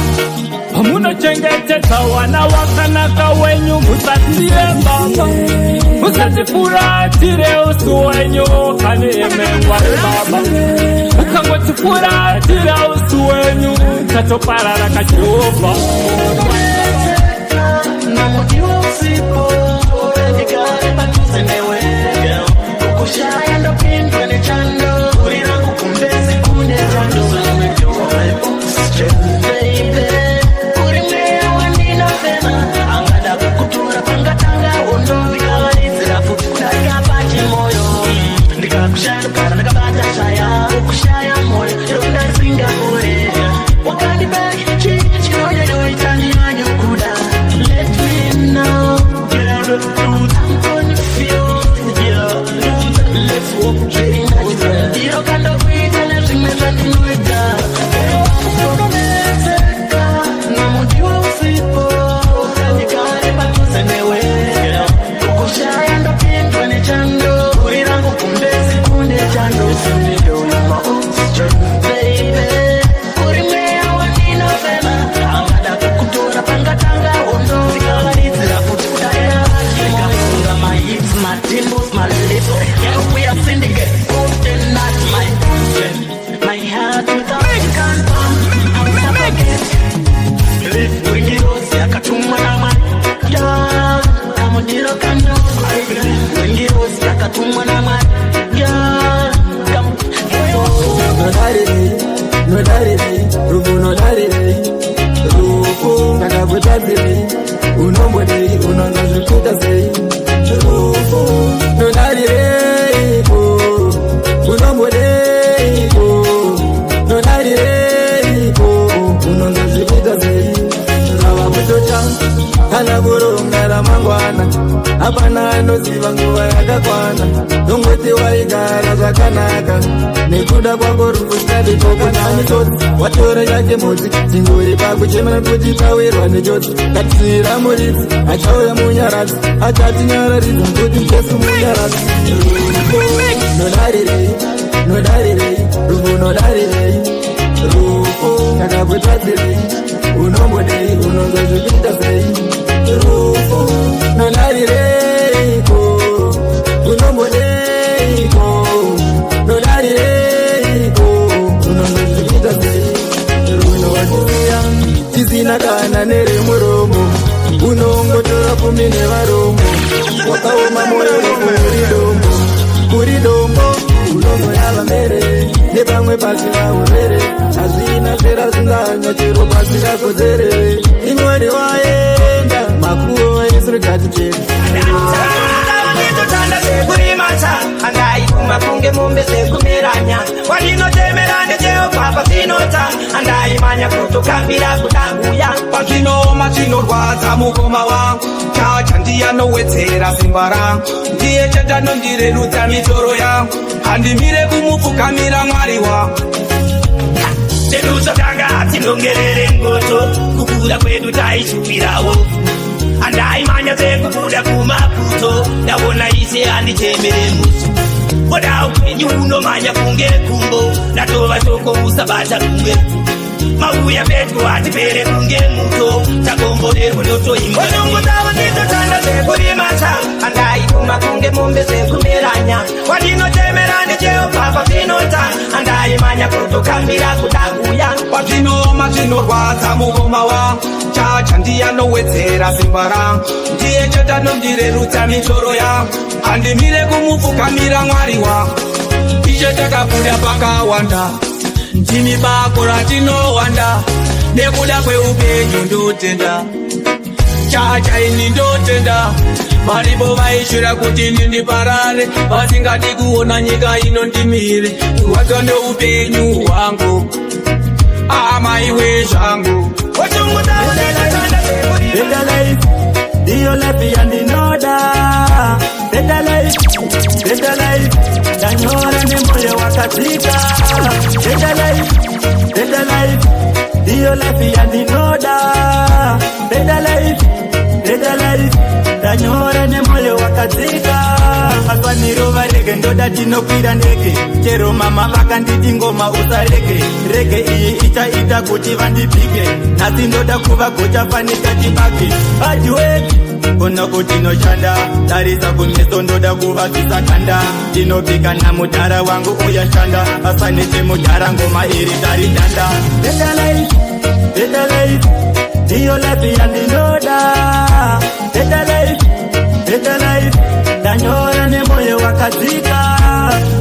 hamunochengetedza wana wakanaka wenyu musasiye baba, musatifuratire usu wenyu kane emengwari baba, ukangotifuratira usu wenyu tatoparara kaJehova. Namudiwa usipo ndigare patusenewe ukushaya ndopindwa nechando urira kukumbezi kune chando baby uri mweya wandina fema angada kukutura pangatanga undo vikavalizira futi kudarika pachi moyo ndikakushaya ndokara ndakabata shaya ukushaya moyo ndokundarisinga kure wakandibeki chinoyedoitani vanyokuda. Let me know, get out of the truth, I'm gonna feel, yeah, let's walk very natural. Dio kando kuita na zimeza ndinuita, unomezeka, namudiwa usipo, nikare patusenewe, ukushaya ndopindwa nechando, urirangu kumbezi kunde chando, usindiyo yama oxygen, baby, uri mweya wandina fema, angada kukutora pangatanga undo vikavalizira futi kudaya. ndakatumwa naMwari. Nodarire, rufu nodarire, rufu ndakakutadzire, unombodei unonza zvikuita sei, rufu nodarire, unombodei, nodarire, unonza zvikuita sei, rava kutocha kana kuronga ramangwana, hapana anoziva nguva yakakwana, nongoti waigara zvakanaka, nekuda kwako rufusadikokanamisodzi watore chake mhodzi dzingori pakuchemera kuti tawirwa nejodzi katisira muridzi achauya munyaradzi achatinyararidza kuti jesu munyaradzi nodarirei nodarirei rufu nodarirei rufu ndakakutadzirei unombodei unonza zvikuita sei rufu nodarirei unombodei nodarirei unonzvikuita sei runowatisiya tisina kana neremuromo unongotora pfumi nevaromo wakaoma moyo uri dombo unongoyava mere nepamwe pasina urwere hazvina zera zinganya chero pasina kodzere imwari waenda makuo eisirikati chero andai kumakunge mombe sekumiranya waninotemerane jehovha pazinota andai manya kutokambira kudaguya pazvinoma zvinorwadza mukoma wangu chacha ndiyanowedzera simba rangu ndiye chatanondirerutsa mitoro yangu handimire kumupfukamira Mwari wangu seduzotanga tinongerere ngoto kukura kwedu taishupirawo andai manya sekubuda kumaputo ndabona ise andichemere muso boda upenyu unomanya kunge kumbo natova toko usabata kunge mauya petu atipere kunge muto takomborerwa ndotoimba onongotava nditotanda sekurimata andai kumakunge mombe sekumeranya wandinotemerane jehovha pazinota andai manya kutokambira kudaguya pazvinoma zvinorwadza mukoma wangu chacha ndiyanowedzera simba rangu ndiye chatanondirerutsa mitoro yangu handimire kumupfukamira Mwari wangu ishe takabuda pakawanda ndimi bako ratinowanda nekuda kweupenyu ndotenda chacha ini ndotenda varipo vaishura kuti ndindiparare vasingadi kuona nyika inondimire kurwadza neupenyu hwangu amaiwe zvangu Better life, ndiyo life yandinoda. Better life, tanyora nemoyo wakatika. Better life, ndiyo life yandinoda. Better life, tanyora nemoyo wakatika. Mafaniro varege ndoda tinokwira ndege chero mama vakanditi ngoma usarege rege iyi ichaita kuti vandipike nhasi ndoda kuva gocha fanika tibake ajiweki kona kuti noshanda tarisa kumeso ndoda kuva zvisakanda tinopika namudhara wangu uyashanda asanete mudhara ngoma iri taridanda Better life, ndiyo life yandinoda. Better life, tanyora nemoyo wakadzika.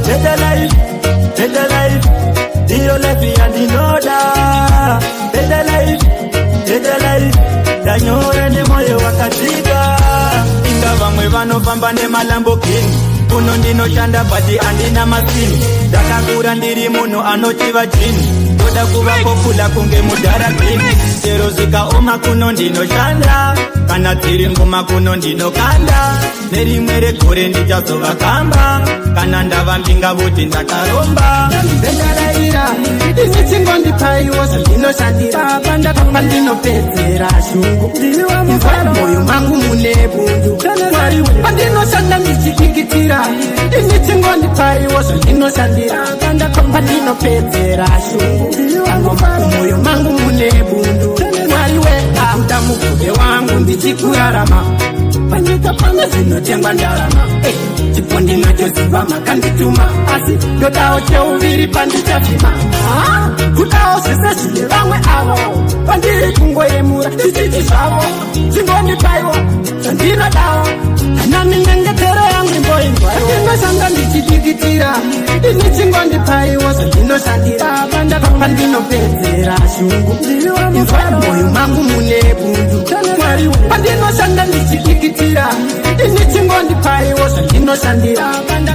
Better life, ndiyo life yandinoda. Better life, tanyora nemoyo wakadzika. Inga vamwe vanofamba nemalambokini kuno ndinoshanda bati andina masini ndakakura ndiri munhu anochiva chini ndoda kuva popula kunge mudharakini chero zvikaoma kuno ndinoshanda kana dziri ngoma kuno ndinokanda nerimwe regore ndichazova kamba kana ndava mbinga voti ndakaromba ndendaraira ndichingondipayiwo zvandinoshandira pandakamba ndinopedzera shungu moyo mangu mune bundu pandinoshanda ndichikikitira ndichingondipayiwo zvandinoshandira pandakamba ndinopedzera shungu moyo mangu mune bundu mwariwe akuda mugove wangu ndichikurarama panyika panga zvinotengwa ndarama chipo ndinachoziva makandituma asi ndodawo cheuviri pandichafima kudawo zvese zvine vamwe avo pandiri kungoyemura tichiti zvavo zvingondipaiwo zvandinodawo kana minyengetero yangu imboindwaiwo ndichingondipaiwo zvandinoshandira papa ndinopedzera shungu moyo mangu mune bundu pandinoshanda ndichidikitira ndichingondipaiwo zvandinoshandira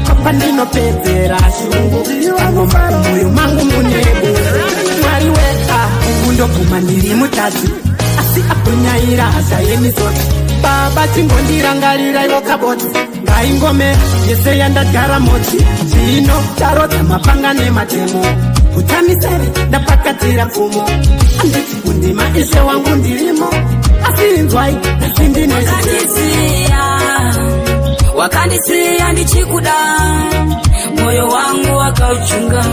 papa ndinopedzera shungu moyo mangu mune bundu mwari weka kundoguma ndiri mutadzi asi apunyaira hasha yemisodzi baba chingondirangarira ivo kabodzi ngaingomera yese yandagara motsi zvino tarodza mapanga nematemo utamisere ndapakatira pfumo anditi kundima ishe wangu ndirimo asi inzwai wakandisiya ndichikuda moyo wangu wakauchunga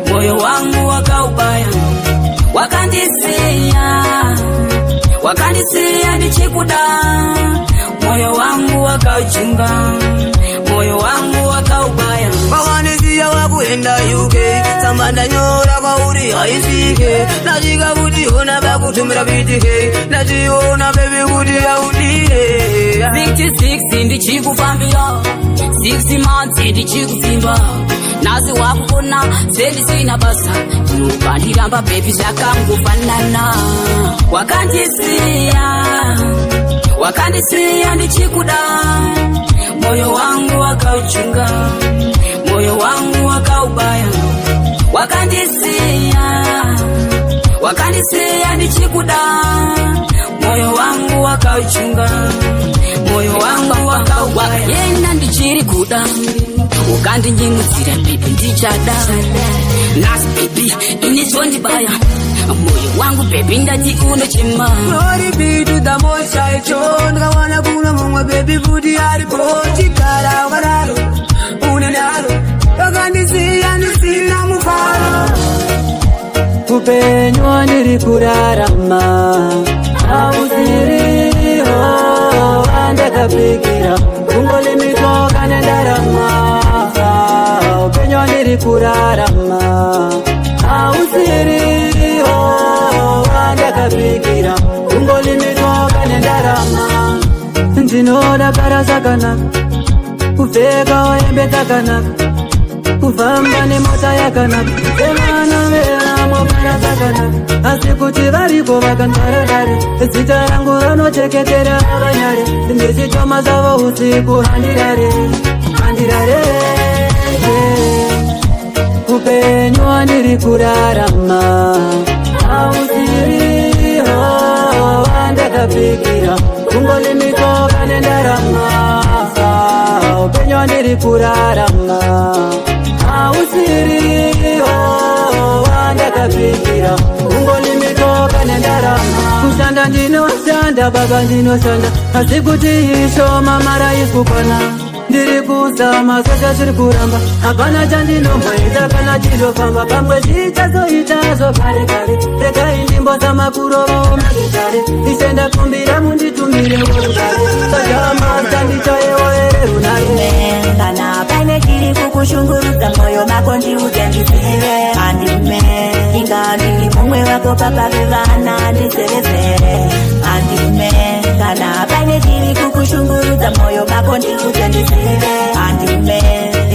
moyo wangu wakaubaya wakandisiya ndichikuda moyo wangu wakauchunga moyo wangu wakaubaya wakandisiya wakuenda UK samanda nyora kwauri haisike nachika kuti ona vakutumira PTK nachiona bebi kuti yaudire 66 ndichikufambira 6 months ndichikusimba nasi wakukona sendisina basa ukandiramba bebi zvakangofanana wakandisiya ndichikuda moyo wangu wakauchunga moyo wangu wakaubaya wakandisiya ndichikuda moyo wangu wakauchunga moyo wangu wakaubaya yena ndichiri kuda ukandinyimudzira bebi ndichada nasi bebi inizondibaya moyo wangu bebi ndati unochema glory be to the most high cho ndikawana kuna mumwe bebi kuti aripo chigara wararo unenaro wakandisiya ndisina mufaro upenyu ndiri kurarama ausiriho wandakapikira kungolimitoka nendarama upenyu ndiri kurarama ausiriho wandakapikira kungolimitoka nendarama ndinoda bara zakanaka kupfeka hembe dzakanaka kufamba nemota yakanaka semana veramo bara zakanaka asi kuti varipo vakandaradare zita rangu ranocheketera vanyare ndechitoma zavo usiku handirare upenyu ndiri kurarama ausiriho wandakapikira kungolimitoka nendarama upenyu ndiri kurarama ausiriho wandakapikira kungolimitoka nendarama kushanda ndinoshanda baba ndinoshanda asi kuti ishoma mara ikukwana ndiri kuzama saka zviri kuramba hapana chandinomboita kana chindofamba pamwe zvichazoita zvokare kare regai ndimbozama kurovawo magitare ishe ndakumbira munditumire worugare sajamasa ndichayewo ere runaye kana paine chiri kukushungurudza mwoyo mako ndiudze ndisive handime inga ndiri mumwe wako papa vevana ndiserezere handime kana paine chiri kukushungurudza mwoyo mako ndiudze ndisive handime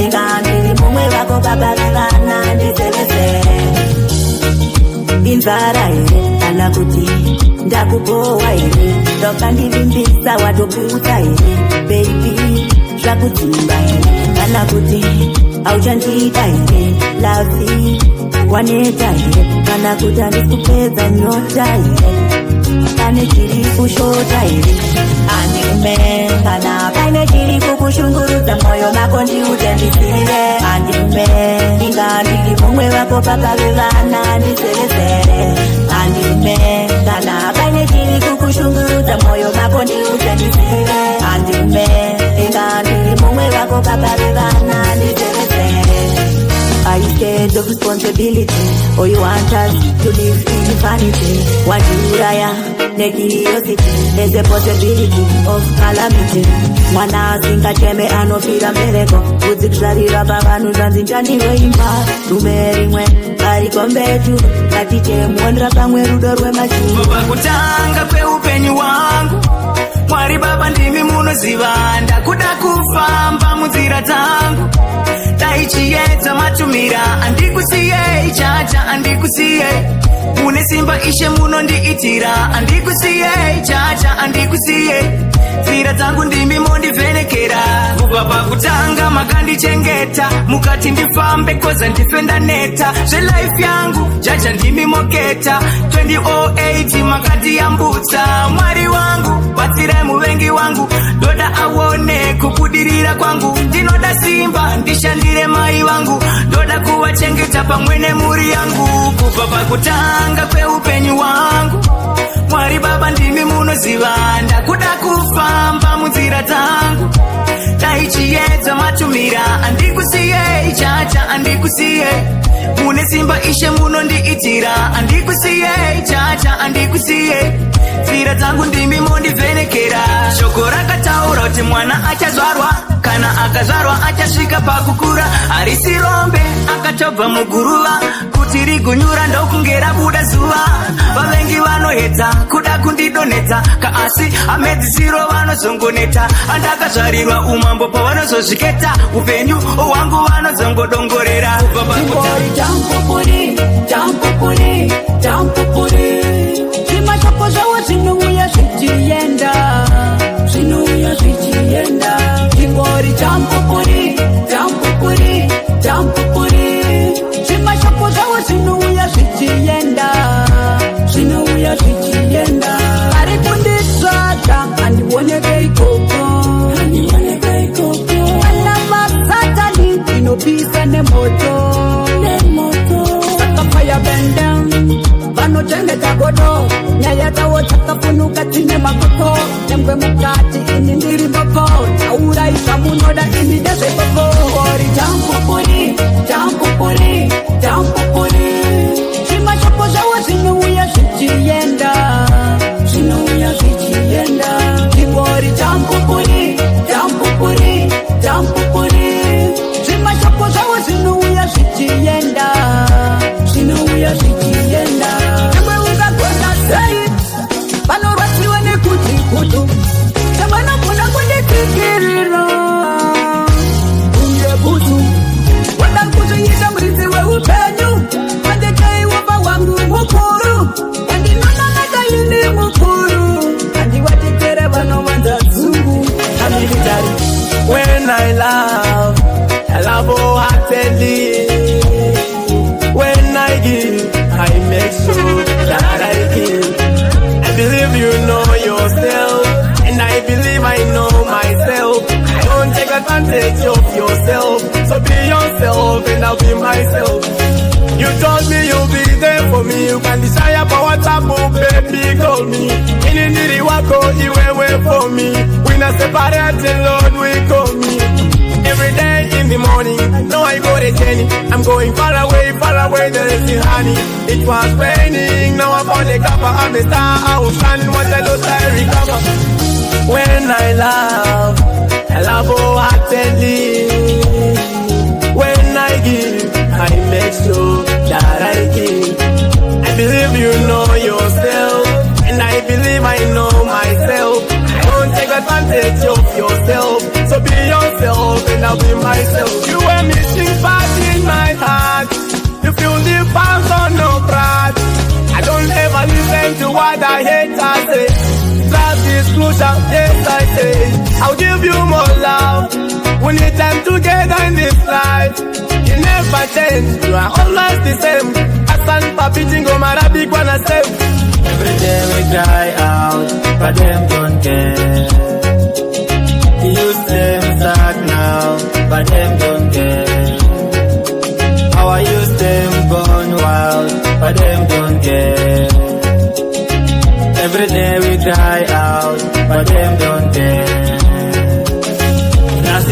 inga ndiri mumwe wako papa vevana ndiserezere inzara here kana kuti ndakubowa here ndokandivimbisa watoputa here baby zvakudzimba here kana kuti auchandiita here lavi waneta here kana kuti handikupedza nyota here pane chiri kushota here handime kana paine chiri kukushungurudza mwoyo mako ndiudze ndisive handime inga ndiri mumwe wako papa vevana ndiserezere handime kana paine chiri kukushungurudza mwoyo mako ndiudze ndisive handime inga ndiri mumwe wako papa vevana ndiserezere Are you scared of responsibility? Or you want us to live in vanity? What you raya? Curiosity, there's a possibility of calamity. Mwana asingacheme anofira mbereko kudzikuzvarira pavanhu zvanzi njandiwe imba rume rimwe arikombetu ngatichemuonera pamwe rudo rwemashuru pakutanga kweupenyu hwangu Mwari Baba ndimi munoziva ndakuda kufamba munzira dzangu dai taichiedza matumira andikusiye chacha andikusiye une simba ishe muno ndiitira andikusiye chacha andikusiye tsira dzangu ndimi mondivhenekera kubva pakutanga makandichengeta mukati ndifambe koza ndife ndaneta zvelife yangu jaja ndimi moketa 2008 makandiyambutsa mwari wangu batsirai muvengi wangu ndoda aone kubudirira kwangu ndinoda simba ndishandire mai vangu ndoda kuvachengeta pamwe nemhuri yangu kubva pakutanga kweupenyu hwangu mwari baba ndimi munoziva ndakuda kufamba munzira dzangu taichiedza matumira andikusiye chacha andikusiye une simba ishe muno ndiitira andikusiye chacha andikusiye tsira dzangu ndimi mondivhenekera shoko rakataura kuti mwana achazvarwa kana akazvarwa achasvika pakukura harisi rombe akatobva muguruva kuti rigunyura ndokunge rabuda zuva vavengi vanoedza kuda kundidonedza kaasi amedzisiro vanozongoneta andakazvarirwa umambo pavanozozviketa upenyu hwangu vanozongodongorera zvimashoko zvavo zvinouya zvichienda zvinouya zvichienda ingori jampupuri jampupuri jampupuri zvimashoko zvavo zvinouya zvichienda zvinouya zvichienda ari kunditsvaka handioneke ikoko handioneke ikoko ana masatani inopisa nemoto nemoto sakafaya bendem vanochengeta godo nyaya dzavo dzakafunuka dzine makoto nembwe mukati ini ndiri popo tauraizva munoda ini ndezvepopo ori jampupuri jampupuri jampupuri zvimashoko zvavo zvinouya zvichienda zvinouya zvichienda ingori jampupuri jampupuri jampupuri zvimashoko zvavo zvinouya zvichienda zvinouya zvichienda nemwe ungagonda sei vanorwadziwa nekuti kutu sevanogona kunditikirira unge butu wada kuzviita muridzi weupenyu anditeiwova wangu mukuru andinonamata ini mukuru andiwatikere vanovanza dzungu amilitari when I love wholeheartedly. When I give, I make sure that I give. I believe you know yourself, and I believe I know myself. Don't take advantage of yourself, so be yourself and I'll be myself. You told me you'll be there for me. You can desire for WhatsApp, oh baby, call me. In the wako, you wait for me. We not separate, Lord, we call me. Every day in the morning, now I go the journey. I'm going far away, there is the honey. It was raining, now I'm on the cover. I'm a star, I will shine once I lose, I recover. When I love wholeheartedly. When I give, I make sure that I give. I believe you know yourself, and I believe I know myself. Don't take advantage of yourself, so be yourself and I'll be myself. You were missing part in my heart. You feel the pulse on no pride. I don't ever listen to what I hate, I say. Trust is crucial, yes I say. I'll give you more love. We need time together in this life. You never change, you are always the same. Asan papi jingo marabi kwana same. Every day we cry out, but them don't care. You them sad now, but them don't care. How I use them gone wild, but them don't care. Every day we cry out, but them don't care.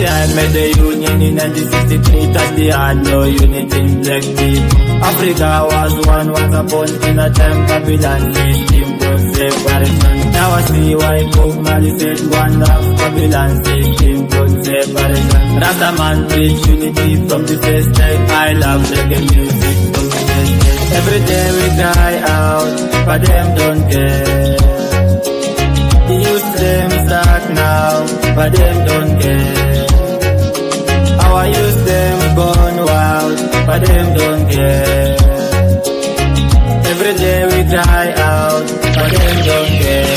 I made the union in 1963, that's the hard no unity in black people. Africa was one once upon in a time, Babylon system was separation. Now I see why Bob Marley said one love, Babylon system was separation. Rastaman preach unity from the first day. I love reggae music from the first day. Every day we cry out, but them don't care. The youth them start now, but them don't care. How I use them gone wild, but them don't care. Every day we cry out, but them don't care.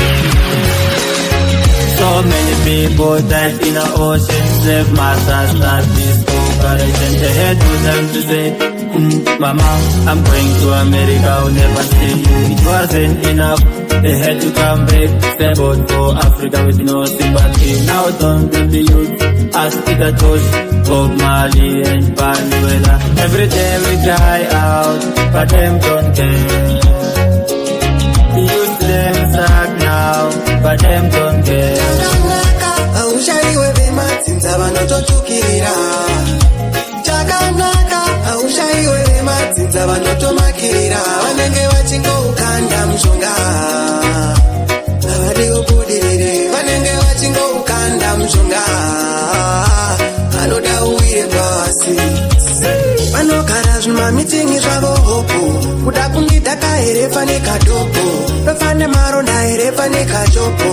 So many people died in the ocean, slave masters start this operation. They had to them to say, Mama, I'm going to America, I'll never see you. It wasn't enough, they had to come back, step out for Africa with no sympathy. Now don't blame the youth, ask Peter Tosh, Bob Marley and Panuela. Every day we cry out, but them don't care. The youth them suck now, but them don't care. Aushaiwe vematsinza vanototukirira chakanaka. Aushaiwe vematsinza vanotomakirira vanenge vachingoukanda mushonga avadi ubudirire vanenge vachingoukanda mushonga vanoda uwire pasi vanogara zvimamitingi zvavo hopo kuda kungidhaka here pane kadhopo pefane maronda here pane kachopo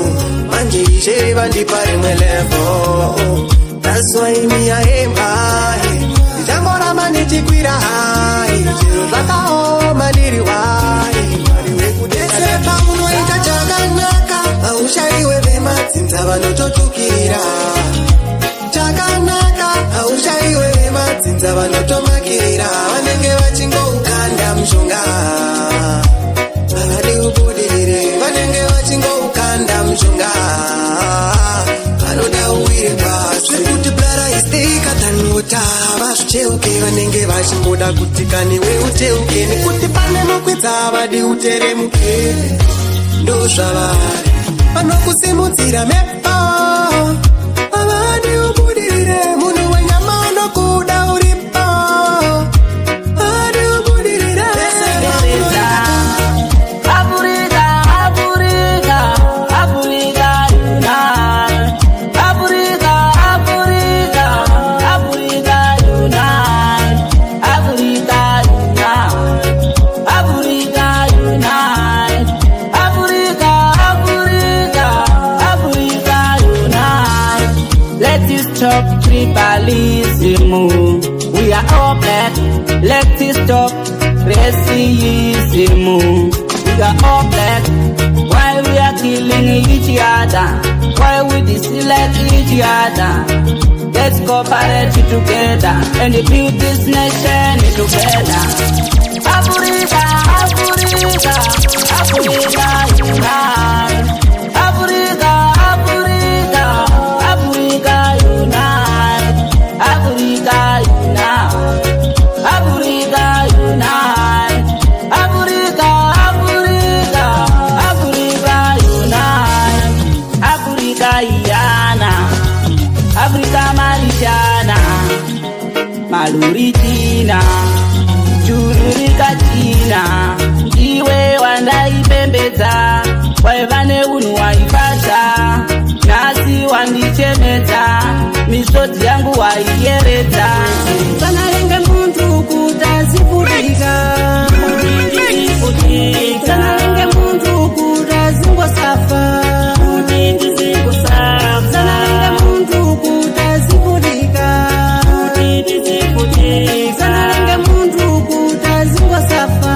manje ishe vandipa rimwe levo. That's why me I am high. Ndichangoramba ndichikwira hai chero zvakaoma ndiri wai ese paunoita chakanaka. Aushaiwe vematsinza vanototukira chakanaka. Aushaiwe vematsinza vanotomakirira vanenge vachingoukanda mushonga avadi ubudirire vanenge vachingoukanda mushonga vanoda uwire pasi kuti blara is thicker than water. Vazvicheuke vanenge vachingoda kuti kaniwe uteuke nekuti pane mukwidza avadi uteremuke ndo zvavari vanokusimudzira mepo avadi ubudirire munhu wenyama unokuda uripo avadi ubudirire. Stop tribalism. We are all black. Let's stop racism. We are all black. Why we are killing each other? Why we dislike each other? Let's cooperate together and build this nation together. Africa, Africa, Africa, unite. Africa, Africa, Africa, unite. Africa, unite. Africa, unite. Africa, Africa, Africa, unite. Africa, yana. Africa, malishana. Maluritina. Chururikatina. Iwe wandaipembedza. Waivane unhu waipata. Nasi wandichemedza. Misodzi yangu waiyeredza. Sanalenge muntu kutazivurika. Sanalenge muntu kutazingosafa. Sanalenge muntu kutazivurika. Sanalenge muntu kutazingosafa.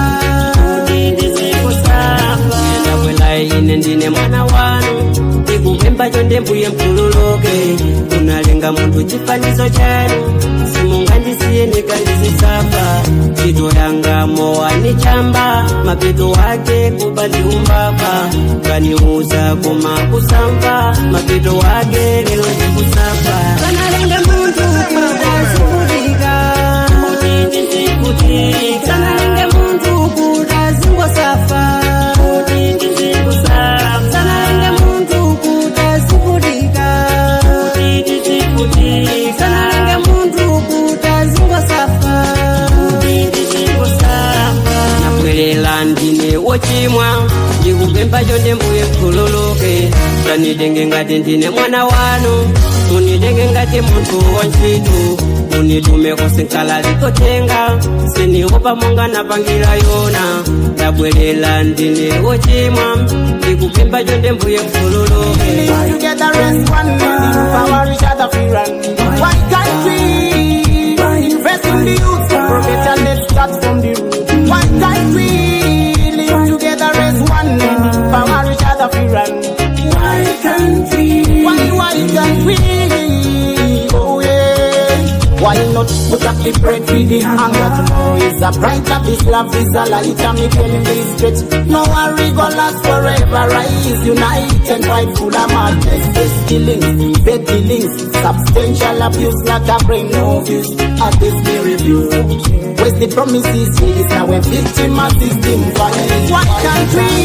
Ine ndine mwana wanu ikupemba chonde mbuye mpululuke unalenga muntu chifanizo chanu simungandisiye nekandizisafa chito yanga mowa nechamba mapeto wake kubali umbapa kaniuza koma kusamva mapeto wake lelo ndikusafa Sanalenge muntu kutazivurika. Sanalenge muntu kutazingosafa. Sanalenge muntu kutazivurika. Sanalenge muntu kutazingosafa. Napwelela ndine wochimwa ndikupemba chonde mbuye mkhululuke kanidenge ngati ndine mwana wanu munidenge ngati muntu wantchito munitume kusinkala likotenga siniwopa monga napangira yona ndabwelela ndine wochimwa ndikupemba chonde mbuye mkhululuke White country, invest Why not put up the bread for the hunger? Tomorrow is a brighter, this love is a light, and me telling me straight. No worry, go last forever. Rise, unite, and fight full of madness. There's killings, bed killings, substantial abuse like a brain no views. At this me review. Where's the promises? Yes, now we're victim of system violence. One country,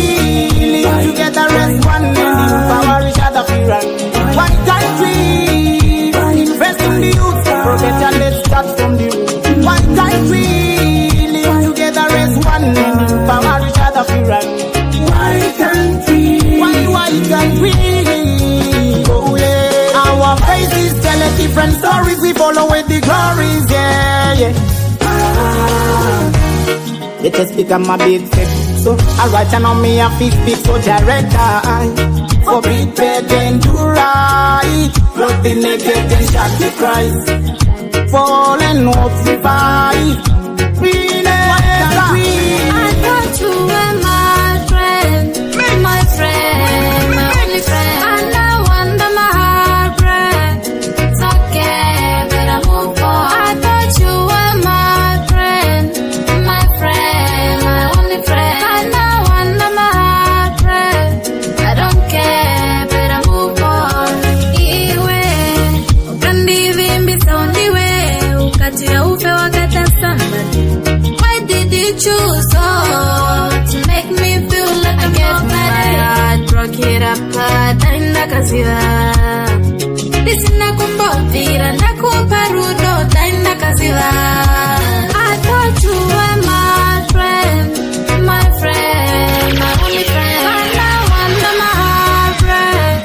live together as one, empower each other for run. One country, invest in the youth, forget and let's start from the root. One country, live together as one, empower each other for run. Why country? Why can't we? Oh yeah. Our faces tell a different stories. We follow with the glories, yeah, yeah. It has become a big thing. So I write and on me a speak so direct eye. For prepared and to right. Look the naked and shout the Christ. Fallen hopes revive. I thought you were my friend, my friend, my only friend. And now under my heart break. It's okay, but I move on. I thought you were my friend, my only friend. And now under my heart break. I don't care, but I move on. Iwe, ukandivimbisa undiwe, ukatira ufe wakata somebody. Choose to make me feel like I get mad. Broke it up, daina kaziva. Disina kumbovira, nakupa rudo, daina kaziva. I thought you were my friend, my only friend. And now under my heart break.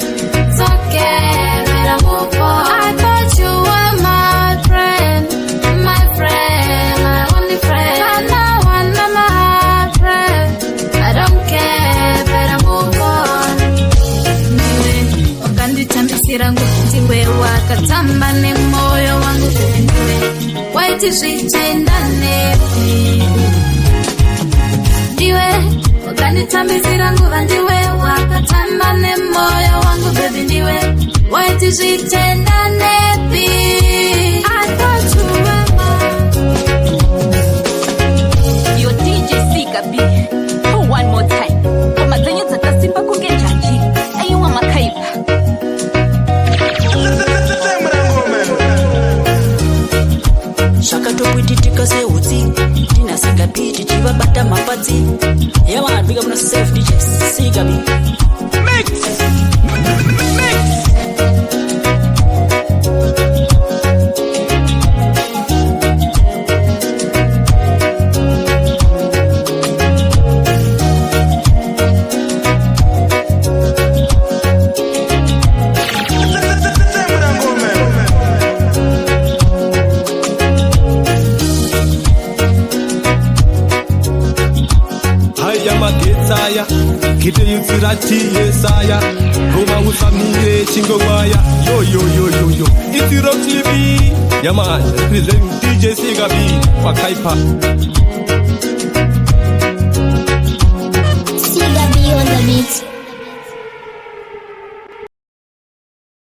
It's okay, but I move on. I thought you were my friend, my only friend. And now I don't care, but I move on. Niwe, wakanditambisira nguti wakatamba ne moyo wangu niwe. Waiti zvichindane. Niwe, wakanditambisira nguti wakatamba ne moyo wangu baby niwe. Waiti zvichindane. I thought you were mine. Your DJ Sikabi. One more time. Komazenyo zatasimba kungenjanji. Ayiwa makaipa. Shaka to kwitika se uti. Dina Sikabi chiva bata mapati. Yawa big up no self DJ Sikabi. Mix. Saya, kite yutsirati yesaya, Roma usamire chingowaya, yo. It's Rock TV, yeah man, representing DJ Sikabi, Wakaipa. Sikabi on the beat.